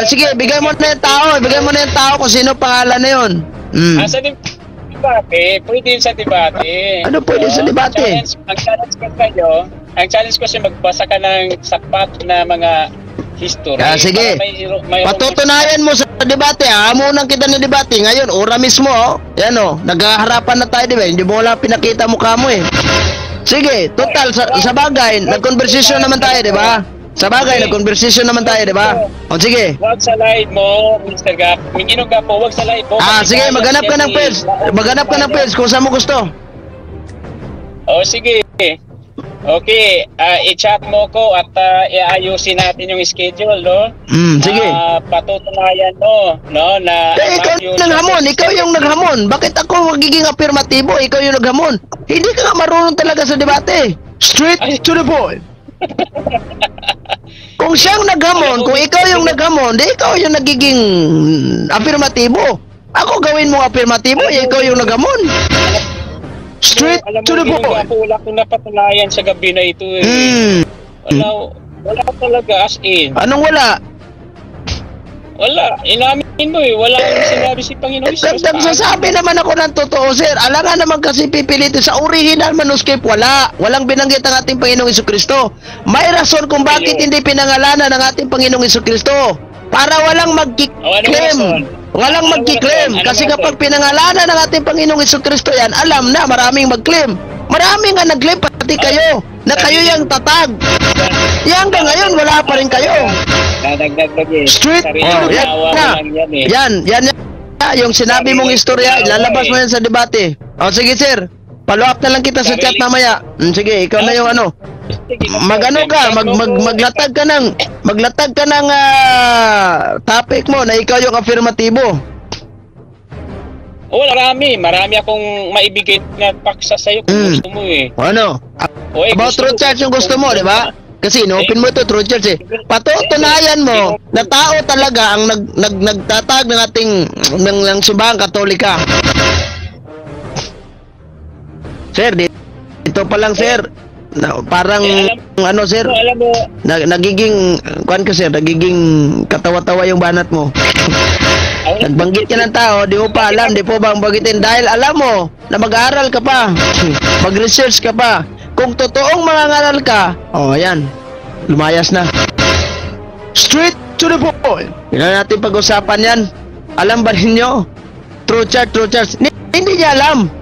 Sige, bigay mo na yung tao kung sino pangalan na yun. Sa debate, pwede sa debate. Ano pwede sa debate? Ang challenge ko siya magbasa ka ng sapat na mga history. Sige. Patutunayan mo sa debate. Hamunan kita ng debate. Ngayon, ora mismo. Yan naghaharapan na tayo, di ba? Hindi mo wala pinakita mukha mo eh. Sige, total, sa bagay, nag-conversation naman tayo, di ba? Sa bagay, nag-conversation naman tayo, di ba? Sige. Wag sa live mo, Mr. Gap. Minginog ka po, wag sa live mo. Sige, maghanap ka ng page. Maghanap ka ng page kung saan mo gusto. Sige. Okay, i-chat mo ko at iayusin natin yung schedule, no? Sige. Patutunayan mo, no, na ikaw yung naghamon. Bakit ako magiging afirmatibo? Ikaw yung naghamon. Hindi ka nga marunong talaga sa debate. Straight to the point. Kung siyang naghamon, kung ikaw yung naghamon, di ikaw yung nagiging afirmatibo. Ako gawin mo afirmatibo, ikaw yung naghamon. Straight to the point. Wala akong napatunayan sa gabi na ito eh. Wala talaga as in. Anong wala? Wala. Inamin mo eh. Wala akong sinabi si Panginoon Jesus. Nagsasabi naman ako ng totoo, sir. Alangan naman kasi pipilitin sa original manuscript. Walang binanggit ang ating Panginoong Jesucristo. May rason kung bakit hindi pinangalanan ng ating Panginoong Jesucristo. Para walang mag-claim. Walang mag-claim. Kasi kapag pinangalanan ng ating Panginoong Jesucristo yan, alam na maraming mag-claim. Maraming nga nag-claim, pati kayo. Na kayo yung tatag. Yan hanggang ngayon, wala pa rin kayo. Straight. Yan. Yung sinabi mong istorya, lalabas mo yan sa debate. Sige sir. Follow up na lang kita sa chat mamaya. Sige, ikaw na yung maglatag ka ng topic mo na ikaw yung afirmatibo. Marami akong maibigay na paksa sa'yo kung gusto mo eh. About truth church yung gusto mo, di ba? Kasi open mo ito, truth church eh. Patutunayan mo na tao talaga ang nagtatag ng ating ng simbahang Katolika. Sir, dito pa lang sir. Parang sir, nagiging nagiging katawa-tawa yung banat mo. Nagbanggit ka ng tao, di mo pa alam, di po bang banggitin dahil alam mo na mag-aaral ka pa, mag-research ka pa. Kung totoong mangangaral ka, ayan, lumayas na. Straight to the point. Hindi natin pag-usapan yan. Alam ba ninyo? True church. Hindi niya alam.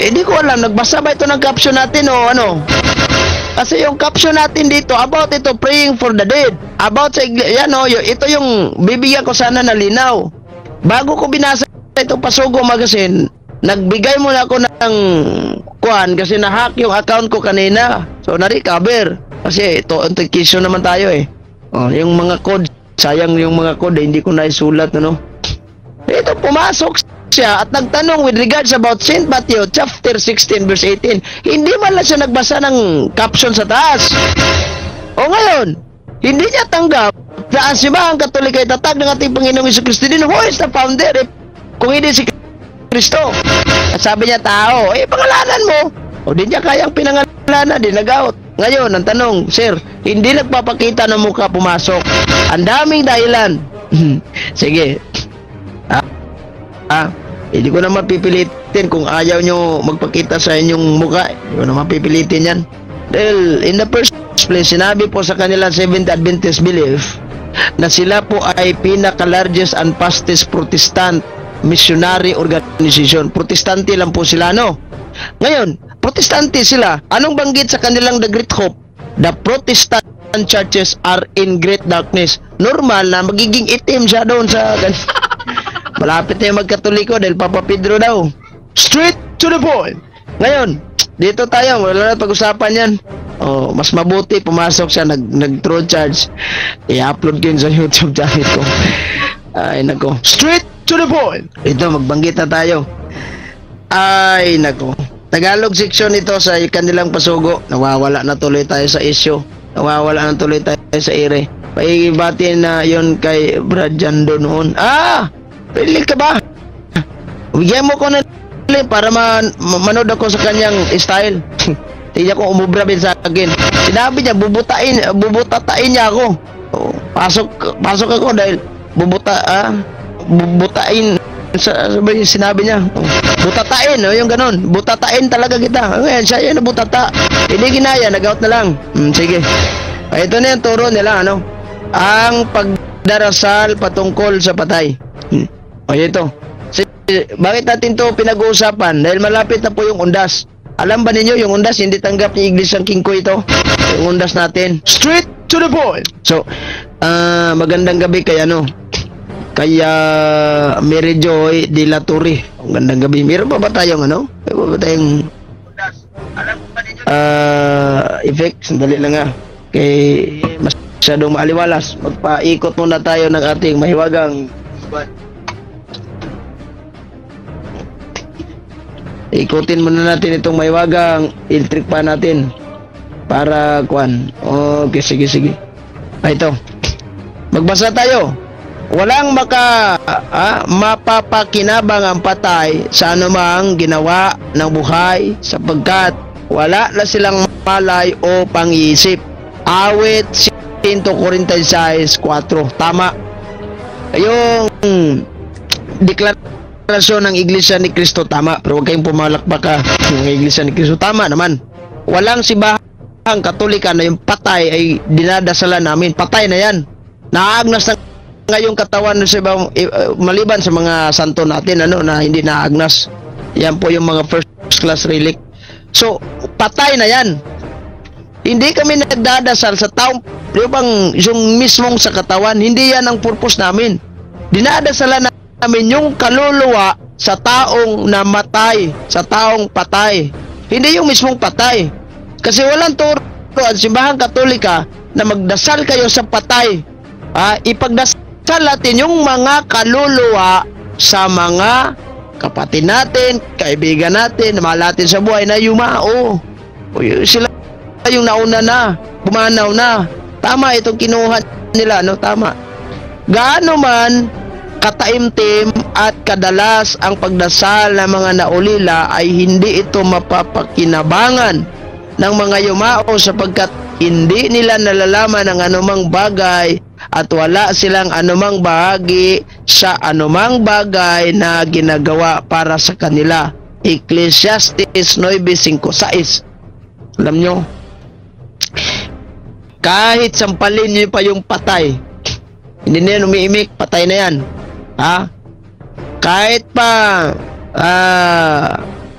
Hindi ko alam, nagbasa ba ito ng caption natin o ano? Kasi yung caption natin dito, about ito, praying for the dead. About sa iglesia, ito yung bibigyan ko sana na linaw. bago ko binasa itong Pasugo Magazine, nagbigay muna ako ng kuan kasi na-hack yung account ko kanina. So, na-recover. Kasi ito, authentication naman tayo eh. Oh, yung mga code, sayang yung mga code, hindi ko naisulat, ano. Ito, pumasok siya at nagtanong with regards about St. Matthew chapter 16 verse 18. Hindi man lang siya nagbasa ng caption sa taas. O ngayon, hindi niya tanggap na ang simbahang Katolik ay tatag ng ating Panginoong Jesucristo din. Who is the founder? Kung hindi si Kristo. At sabi niya, tao, pangalanan mo. O di niya kayang pinangalanan, di nag-out. Ngayon, ang tanong, sir, hindi nagpapakita ng mukha pumasok. Ang daming dahilan. Sige. Hindi ko na mapipilitin kung ayaw nyo magpakita sa inyong mukha. Hindi ko na mapipilitin yan. Dahil in the first place, sinabi po sa kanila Seventh Adventist belief na sila po ay pinaka-largest and fastest Protestant missionary organization. Protestante lang po sila, no? Ngayon, Protestante sila. Anong banggit sa kanilang The Great Hope? The Protestant churches are in great darkness. Normal na magiging itim siya doon sa... Malapit na yung magkatoliko dahil Papa Pedro daw. Straight to the point. Ngayon, dito tayo, wala na pag-usapan yan. Oh, mas mabuti pumasok siya, nag-throw charge. I-upload ko yun sa YouTube channel ko. Ay, nako. Straight to the point. Ito, magbanggit na tayo. Ay, nako. Tagalog section ito sa kanilang Pasugo. Nawawala na tuloy tayo sa issue. Nawawala na tuloy tayo sa ire. Paibati na yon kay Brad Jando noon. Really ka ba? Bigyan mo ko na para manood ako sa kanyang style. Tingnan ko umubra din sa akin. Sinabi niya bubutatain niya ako. Oh, pasok ako dahil bubutain sinabi niya. Oh, butatain, yung ganun. Butatain talaga kita. Ngayon siya yung nabutata. Hindi ginaya, nag-out na lang. Sige. Ito na yung turo nila, ano? Ang pagdarasal patungkol sa patay. O ito. Bakit natin to pinag-uusapan? Dahil malapit na po yung undas. Alam ba ninyo yung undas hindi tanggap ni Iglesia Kingkoy ito? Yung undas natin. Straight to the point. So, magandang gabi kay kaya Mary Joy de la Torre. Magandang gabi. Meron pa ba tayong Meron pa ba tayong effect? Sandali lang nga. Kay masyadong maaliwalas. Magpaikot muna tayo ng ating mahiwagang ikutin muna natin itong mahiwagang electric pa natin para kuan. Okay, sige. Ito. Magbasa tayo. Walang mapapakinabang ang patay sa anumang ginawa ng buhay sapagkat wala na silang malay o pang-iisip. Awit 146:4. Tama. Yung deklarasyon ng Iglesia ni Cristo, tama. Pero huwag kayong pumalakpak ng Iglesia ni Cristo. Tama naman. Walang sibahang Katolika na yung patay ay dinadasalan namin. Patay na yan. Naagnas na ngayong katawan sa ibang, maliban sa mga santo natin na hindi naagnas. Yan po yung mga first class relic. So, patay na yan. Hindi kami nagdadasal sa taong yung mismong sa katawan. Hindi yan ang purpose namin. Dinadasalan namin yung kaluluwa sa taong namatay, sa taong patay. Hindi yung mismong patay. Kasi walang turo ang simbahang Katolika na magdasal kayo sa patay. Ipagdasal natin yung mga kaluluwa sa mga kapatid natin, kaibigan natin, mahal natin sa buhay na yumao. Sila yung nauna na, pumanaw na. Tama itong kinuha nila, tama. Gaano man kataimtim at kadalas ang pagdasal ng mga naulila ay hindi ito mapapakinabangan ng mga yumao sapagkat hindi nila nalalaman ang anumang bagay at wala silang anumang bahagi sa anumang bagay na ginagawa para sa kanila. Ecclesiastes 9:5-6. Alam nyo, kahit sampalin nyo pa yung patay, hindi na yan umiimik, patay na yan. Kahit pa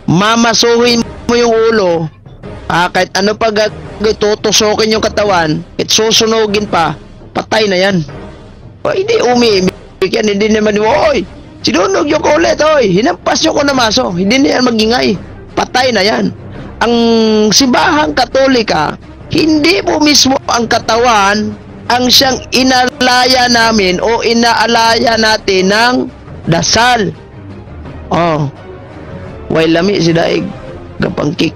mamasuhin mo yung ulo, kahit ano pa tutusokin yung katawan, at susunugin pa, patay na yan. Hindi umiimik yan, hindi naman, oy, Sinunog yung ko ulit, oy. Hinampas yung ko na maso. Hindi na yan magingay. Patay na yan. Ang simbahang Katolika, hindi po mismo ang katawan ang siyang inalaya namin o inaalaya natin ng dasal. Oh. Way lami si Daig. Kapangkik.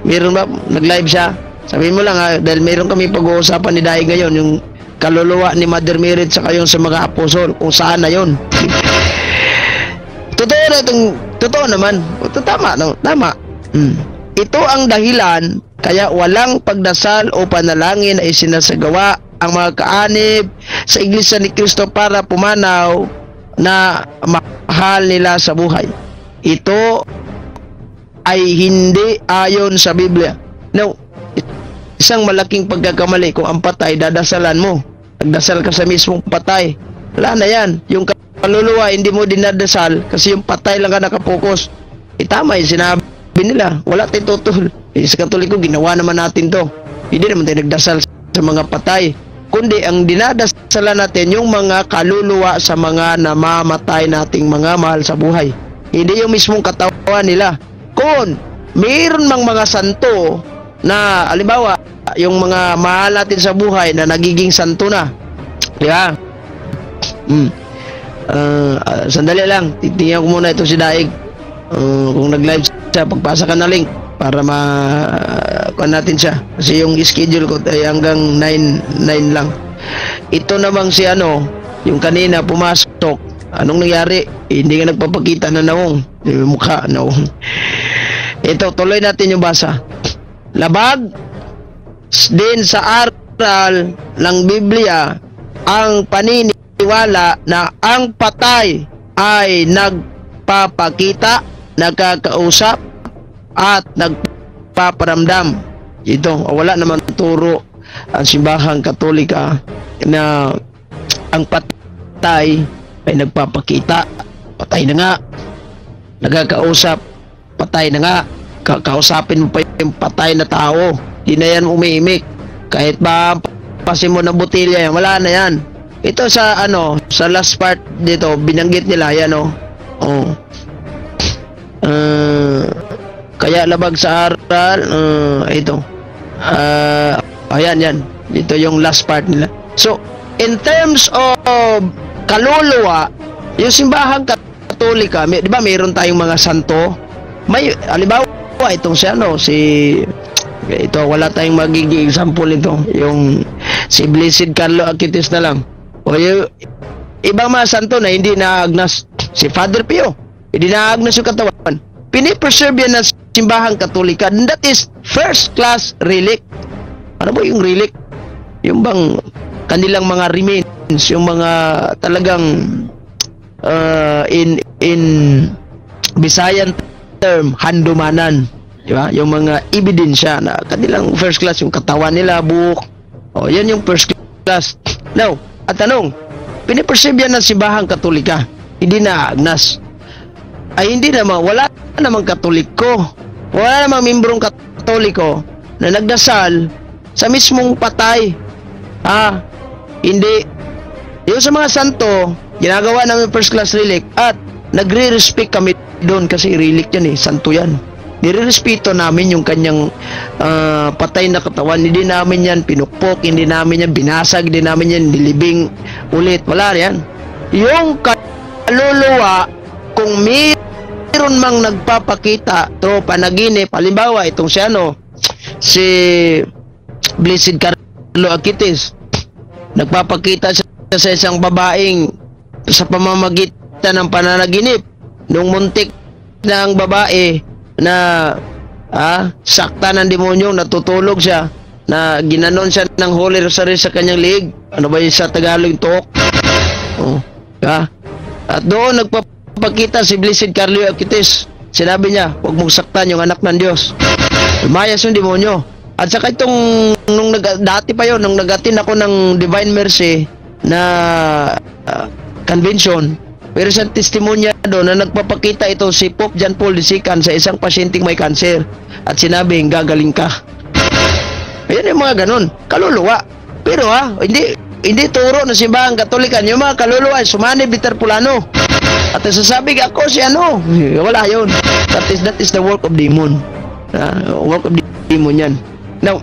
Meron ba? Nag-live siya? Sabihin mo lang ha, dahil meron kami pag-uusapan ni Daig ngayon, yung kaluluwa ni Mother Mary sa kayon sa mga apostol, kung saan na yun. Totoo naman. Tama, no? Tama. Ito ang dahilan kaya walang pagdasal o panalangin na isinasagawa ang mga kaanib sa Iglesia ni Cristo para pumanaw na mahal nila sa buhay. Ito ay hindi ayon sa Biblia. No, isang malaking pagkakamali kung ang patay dadasalan mo. Nagdasal ka sa mismong patay. Wala na yan. Yung kaluluwa hindi mo dinadasal kasi yung patay lang ka nakapokus. Tama yung sinabi nila. Wala tayong tutol. Sa Katoliko, ginawa naman natin to. Hindi naman tayo nagdasal sa mga patay. Kundi ang dinadasalan natin yung mga kaluluwa sa mga namamatay nating mga mahal sa buhay. Hindi yung mismong katawan nila. Kung mayroon mang mga santo na, halimbawa, yung mga mahal natin sa buhay na nagiging santo na. Diba? Sandali lang. Titingnan ko muna ito si Daig. Kung nag-live siya, pagpasa ka na link para kuha natin siya. Kasi yung schedule ko ay hanggang 9 lang. Ito namang si yung kanina pumasok. Anong nangyari? Hindi ka nagpapakita na naong. Mukha, naong. Ito, tuloy natin yung basa. Labag din sa aral ng Biblia ang paniniwala na ang patay ay nagpapakita, nagkakausap, at nagpaparamdam. Ito, wala naman turo ang simbahang Katolika na ang patay ay nagpapakita. Patay na nga. Nagkakausap. Patay na nga. Kakausapin mo pa yung patay na tao. Di na yan umiimik. Kahit ba pasin mo na botilya yan, wala na yan. Ito sa sa last part dito, binanggit nila yan kaya labag sa aral, ito. Ayan yan. Ito yung last part nila. So, in terms of kaluluwa, yung simbahang Katolika, di ba mayroon tayong mga santo? May, halimbawa, itong ito, wala tayong magiging example ito. Yung si Blessed Carlo Aquitis na lang. O yung ibang mga santo na hindi naagnas. Si Father Pio, hindi naagnas yung katawan. Pinipreserve yan ng simbahang Katolika. And that is first class relic. Ano ba yung relic? Yung bang kanilang mga remains, yung mga talagang in Bisayan term, handumanan. Diba? Yung mga ebidensya na kanilang first class, yung katawan nila, buhok. O, yan yung first class. Now, at tanong, pinipreserve yan ng simbahang Katolika. Hindi na agnas. Ay hindi naman, wala namang Katoliko. Wala namang membrong Katoliko na nagdasal sa mismong patay. Hindi. Yung sa mga santo, ginagawa namin first class relic at nagre-respect kami doon kasi relic yan santo yan. Nirerespeto namin yung kanyang patay na katawan. Hindi namin yan pinukpok, hindi namin yan binasag, hindi namin yan nilibing ulit. Wala yan. Yung kaluluwa, kung mayroon mang nagpapakita through panaginip, halimbawa itong si Blessed Carlo Aquitis, nagpapakita siya sa isang babaeng sa pamamagitan ng pananaginip nung muntik na ang babae na sakta ng demonyo, natutulog siya, na ginanon siya ng Holy Rosary sa kanyang liig. Ano ba yung sa Tagalog, tuok? At doon nagpapakita si Blessed Carlo Aquitis. Sinabi niya, huwag mong saktan yung anak ng Diyos. Lumayas yung demonyo. At saka itong, dati pa yon, nung nag-attend ako ng Divine Mercy na convention, pero sa testimonya doon na nagpapakita ito si Pope John Paul II sa isang pasyenteng may cancer at sinabi, gagaling ka. Ayan yung mga ganun, kaluluwa. Pero hindi turo na simbahang Katolika, yung mga kaluluwa, sumanib di Terpulano. At sasabi ako si ano, wala yun. That is the work of demon. Work of demon yan. Now,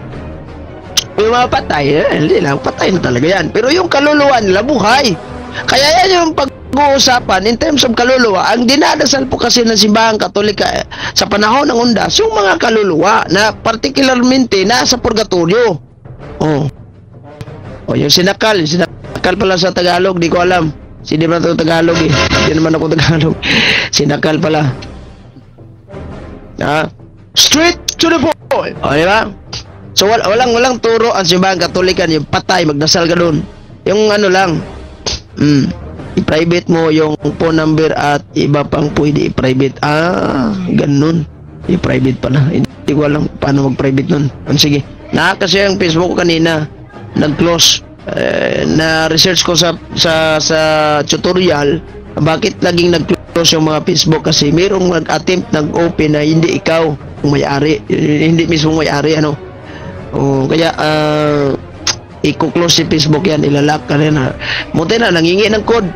yung mga patay, hindi lang, patay na talaga yan. Pero yung kaluluwa nila, buhay. Kaya yan yung pag-uusapan in terms of kaluluwa. Ang dinadasal po kasi ng simbahang Katolika sa panahon ng undas, yung mga kaluluwa na particularmente nasa purgatorio. Yung sinakal pala sa Tagalog, di ko alam. Hindi naman ako Tagalog eh. Hindi naman ako Tagalog. Sinakal pala. Straight to the point. Di ba? So walang turo ang simbahang Katolika, yung patay, magdasal ka doon. Yung ano lang, i-private mo yung phone number at iba pang pwede i-private. Ganun. I-private pala. Hindi ko alam paano mag-private nun. Sige. Kasi yung Facebook ko kanina, nag-close. Na-research ko sa tutorial, bakit laging nag-close yung mga Facebook kasi mayroong nag-attempt, nag-open na hindi ikaw ang may-ari. Hindi mismo may-ari, ano. Kaya, i-close si Facebook yan, ilalak ka rin ha. Muti na, nangingi ng code.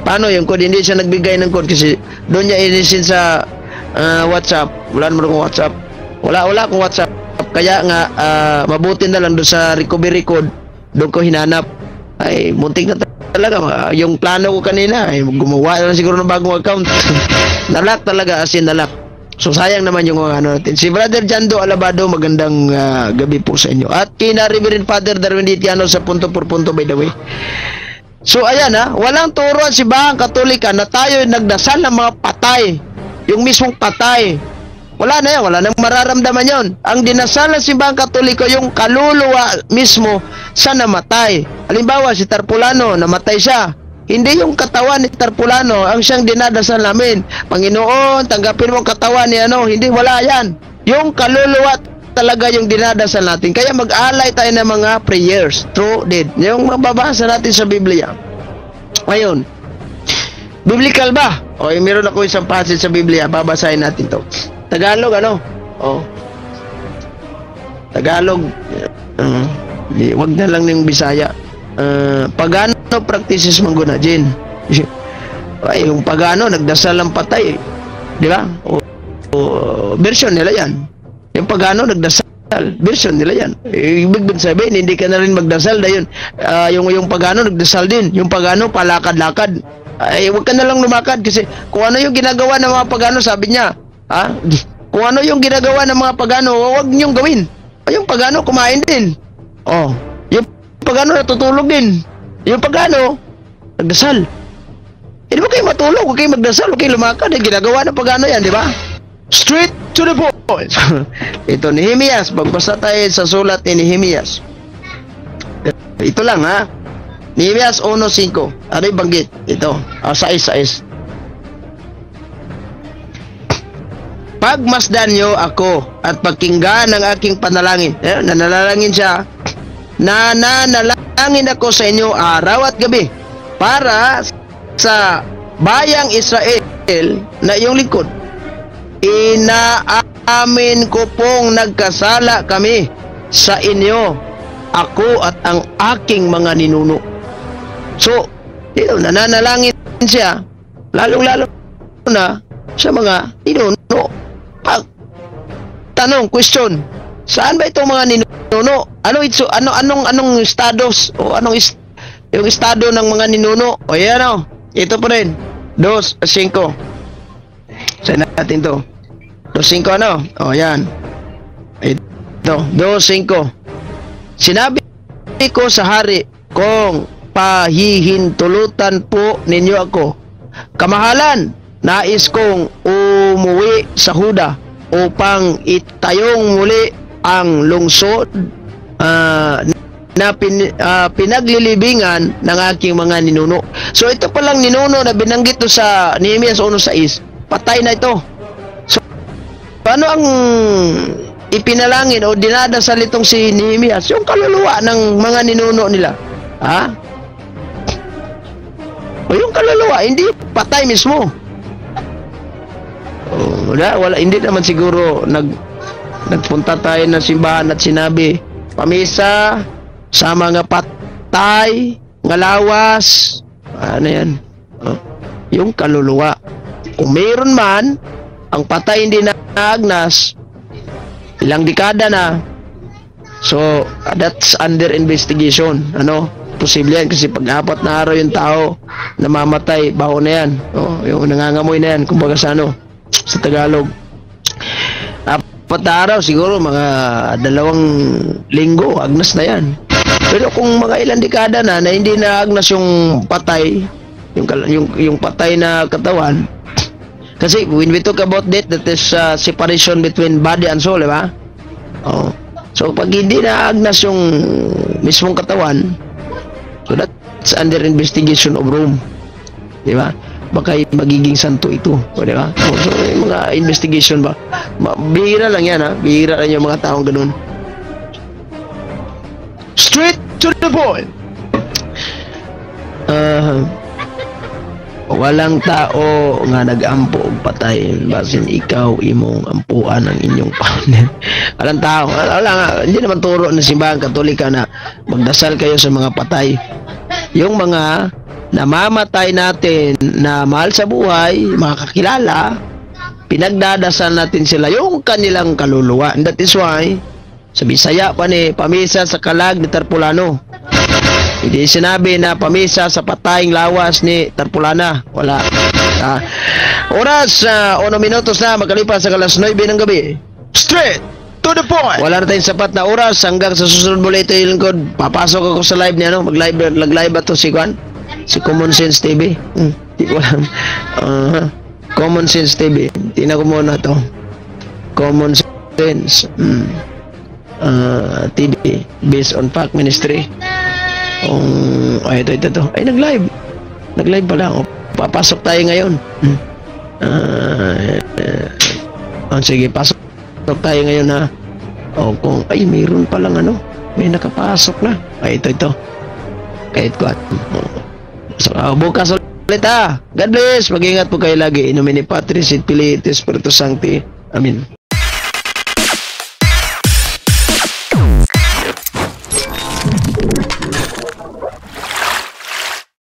Paano yung code? Hindi siya nagbigay ng code kasi doon niya inisin sa WhatsApp. Wala naman akong WhatsApp. Wala akong WhatsApp. Kaya nga, mabuti na lang doon sa recovery code, doon ko hinanap. Ay, muntik na talaga. Yung plano ko kanina, gumawa na siguro ng bagong account. Nalak talaga, as in nalak. So sayang naman yung mga ano natin. Si Brother Jando Alabado, magandang gabi po sa inyo. At kina Reverend Father Darwin Ditiano sa punto por punto, by the way. So ayan walang turo ang simbahang Katolika na tayo nagdasal ng mga patay. Yung mismong patay. Wala na yan, wala nang mararamdaman yon. Ang dinasal ng simbahang Katoliko, yung kaluluwa mismo sa namatay. Halimbawa, si Tarpulano, namatay siya. Hindi yung katawan ni Tarpulano ang siyang dinadasal namin. Panginoon, tanggapin mo ang katawan ni ano. Hindi, wala yan. Yung kaluluwa talaga yung dinadasal natin. Kaya mag-alay tayo ng mga prayers through dead. Yung mababasa natin sa Biblia. Ngayon, biblical ba? Meron ako isang passage sa Biblia. Babasahin natin to. Tagalog, ano? Tagalog. Wag na lang yung Bisaya. Pagano practices mangguna din. Yung pagano nagdasal ng patay, di ba? Version nila yan. Yung pagano nagdasal, version nila yan. Ibig sabihin, hindi ka na rin magdasal dahil yung pagano nagdasal din. Yung pagano palakad-lakad. Wag ka na lang lumakad kasi kung ano yung ginagawa ng mga pagano, sabi niya, kung ano yung ginagawa ng mga pagano, huwag niyong gawin. Yung pagano kumain din. Yung pagano natutulog din. Yung pagano nagdasal. Hindi ba kayo matulog? Huwag kayo magdasal, huwag kayo lumakad. Ginagawa ng pagano yan, di ba? Straight to the point. Ito, Nehemias. Magbasa tayo sa sulat ni Nehemias. Ito lang Nehemias 1:5. Ano yung banggit? Ito. 6. Pagmasdan niyo ako at pakinggan ang aking panalangin. Nanalangin siya. Nanalangin ako sa inyo araw at gabi para sa bayang Israel na iyong lingkod. Inaamin ko pong nagkasala kami sa inyo, ako at ang aking mga ninuno. So, nananalangin siya, lalong-lalo na sa mga ninuno. Tanong, question, saan ba itong mga ninuno? Anong estados o yung estado ng mga ninuno? Yan ito pa rin. 2:5. Saan natin to? 2:5 yan. Ito, 2:5. Sinabi ko sa hari kung pahihintulutan po ninyo ako. Kamahalan, nais kong umuwi sa Huda upang itayong muli ang lungsod na pinaglilibingan ng aking mga ninuno. So ito palang ninuno na binanggit to sa Nehemias 1:6, patay na ito. So ano ang ipinalangin o dinadasal itong si Nehemias? Yung kaluluwa ng mga ninuno nila. O yung kaluluwa, hindi patay mismo. Wala, hindi naman siguro nagpunta tayo ng simbahan at sinabi, pamisa sa mga patay, nga lawas, ano yan? yung kaluluwa. Kung mayroon man, ang patay hindi naagnas, ilang dekada na, so that's under investigation. Ano? Posible yan kasi pag 4 na araw yung tao namamatay, baho na yan. Oh, yung nangangamoy na yan, kumbaga sa ano, sa Tagalog. 4 na araw, siguro mga 2 linggo, agnas na yan. Pero kung mga ilang dekada na hindi na agnas yung patay, yung patay na katawan, kasi when we talk about death, that is separation between body and soul, di ba? Oh. So pag hindi na agnas yung mismong katawan, so that's under investigation of Rome. Di ba? Baka magiging santo ito. O, di ba? So yung mga investigation ba? Bihira lang yan, ha? Bihira lang yung mga taong ganun. Straight to the point. Walang tao nga nagampo og patay basin ikaw imong ampuan ang inyong partner. Walang tao. Wala nga, hindi naman turo ng simbahan Katolika na magdasal kayo sa mga patay. Yung mga namamatay natin na mahal sa buhay, mga kakilala, pinagdadasal natin sila yung kanilang kaluluwa. And that is why sa Bisaya pa ni pamisa sa kalag ni Tarpulano. Hindi sinabi na pamisa sa patayng lawas ni Tarpulana. Wala. Oras 1 minutos na makalipas sa alas 9 ng gabi. Straight to the point. Wala na tayong sapat na oras hanggang sa susunod boleto yung lingkod. Papasok ako sa live niya, no? Mag-live ba to si Kwan? Si Common Sense TV. Hindi ko alam. Common Sense TV. Tingnan ko muna to. Common Sense TV based on fact ministry. Ito. Ay, nag-live pala ako. Papasok tayo ngayon. Sige, pasok tayo ngayon, ha. Kung, mayroon palang ano, may nakapasok na. Ito. Kahit ko. So, bukas ulit, ha. God bless. Mag-ingat po kayo lagi. In nomine Patris et Filii et Spiritus Sancti. Amen.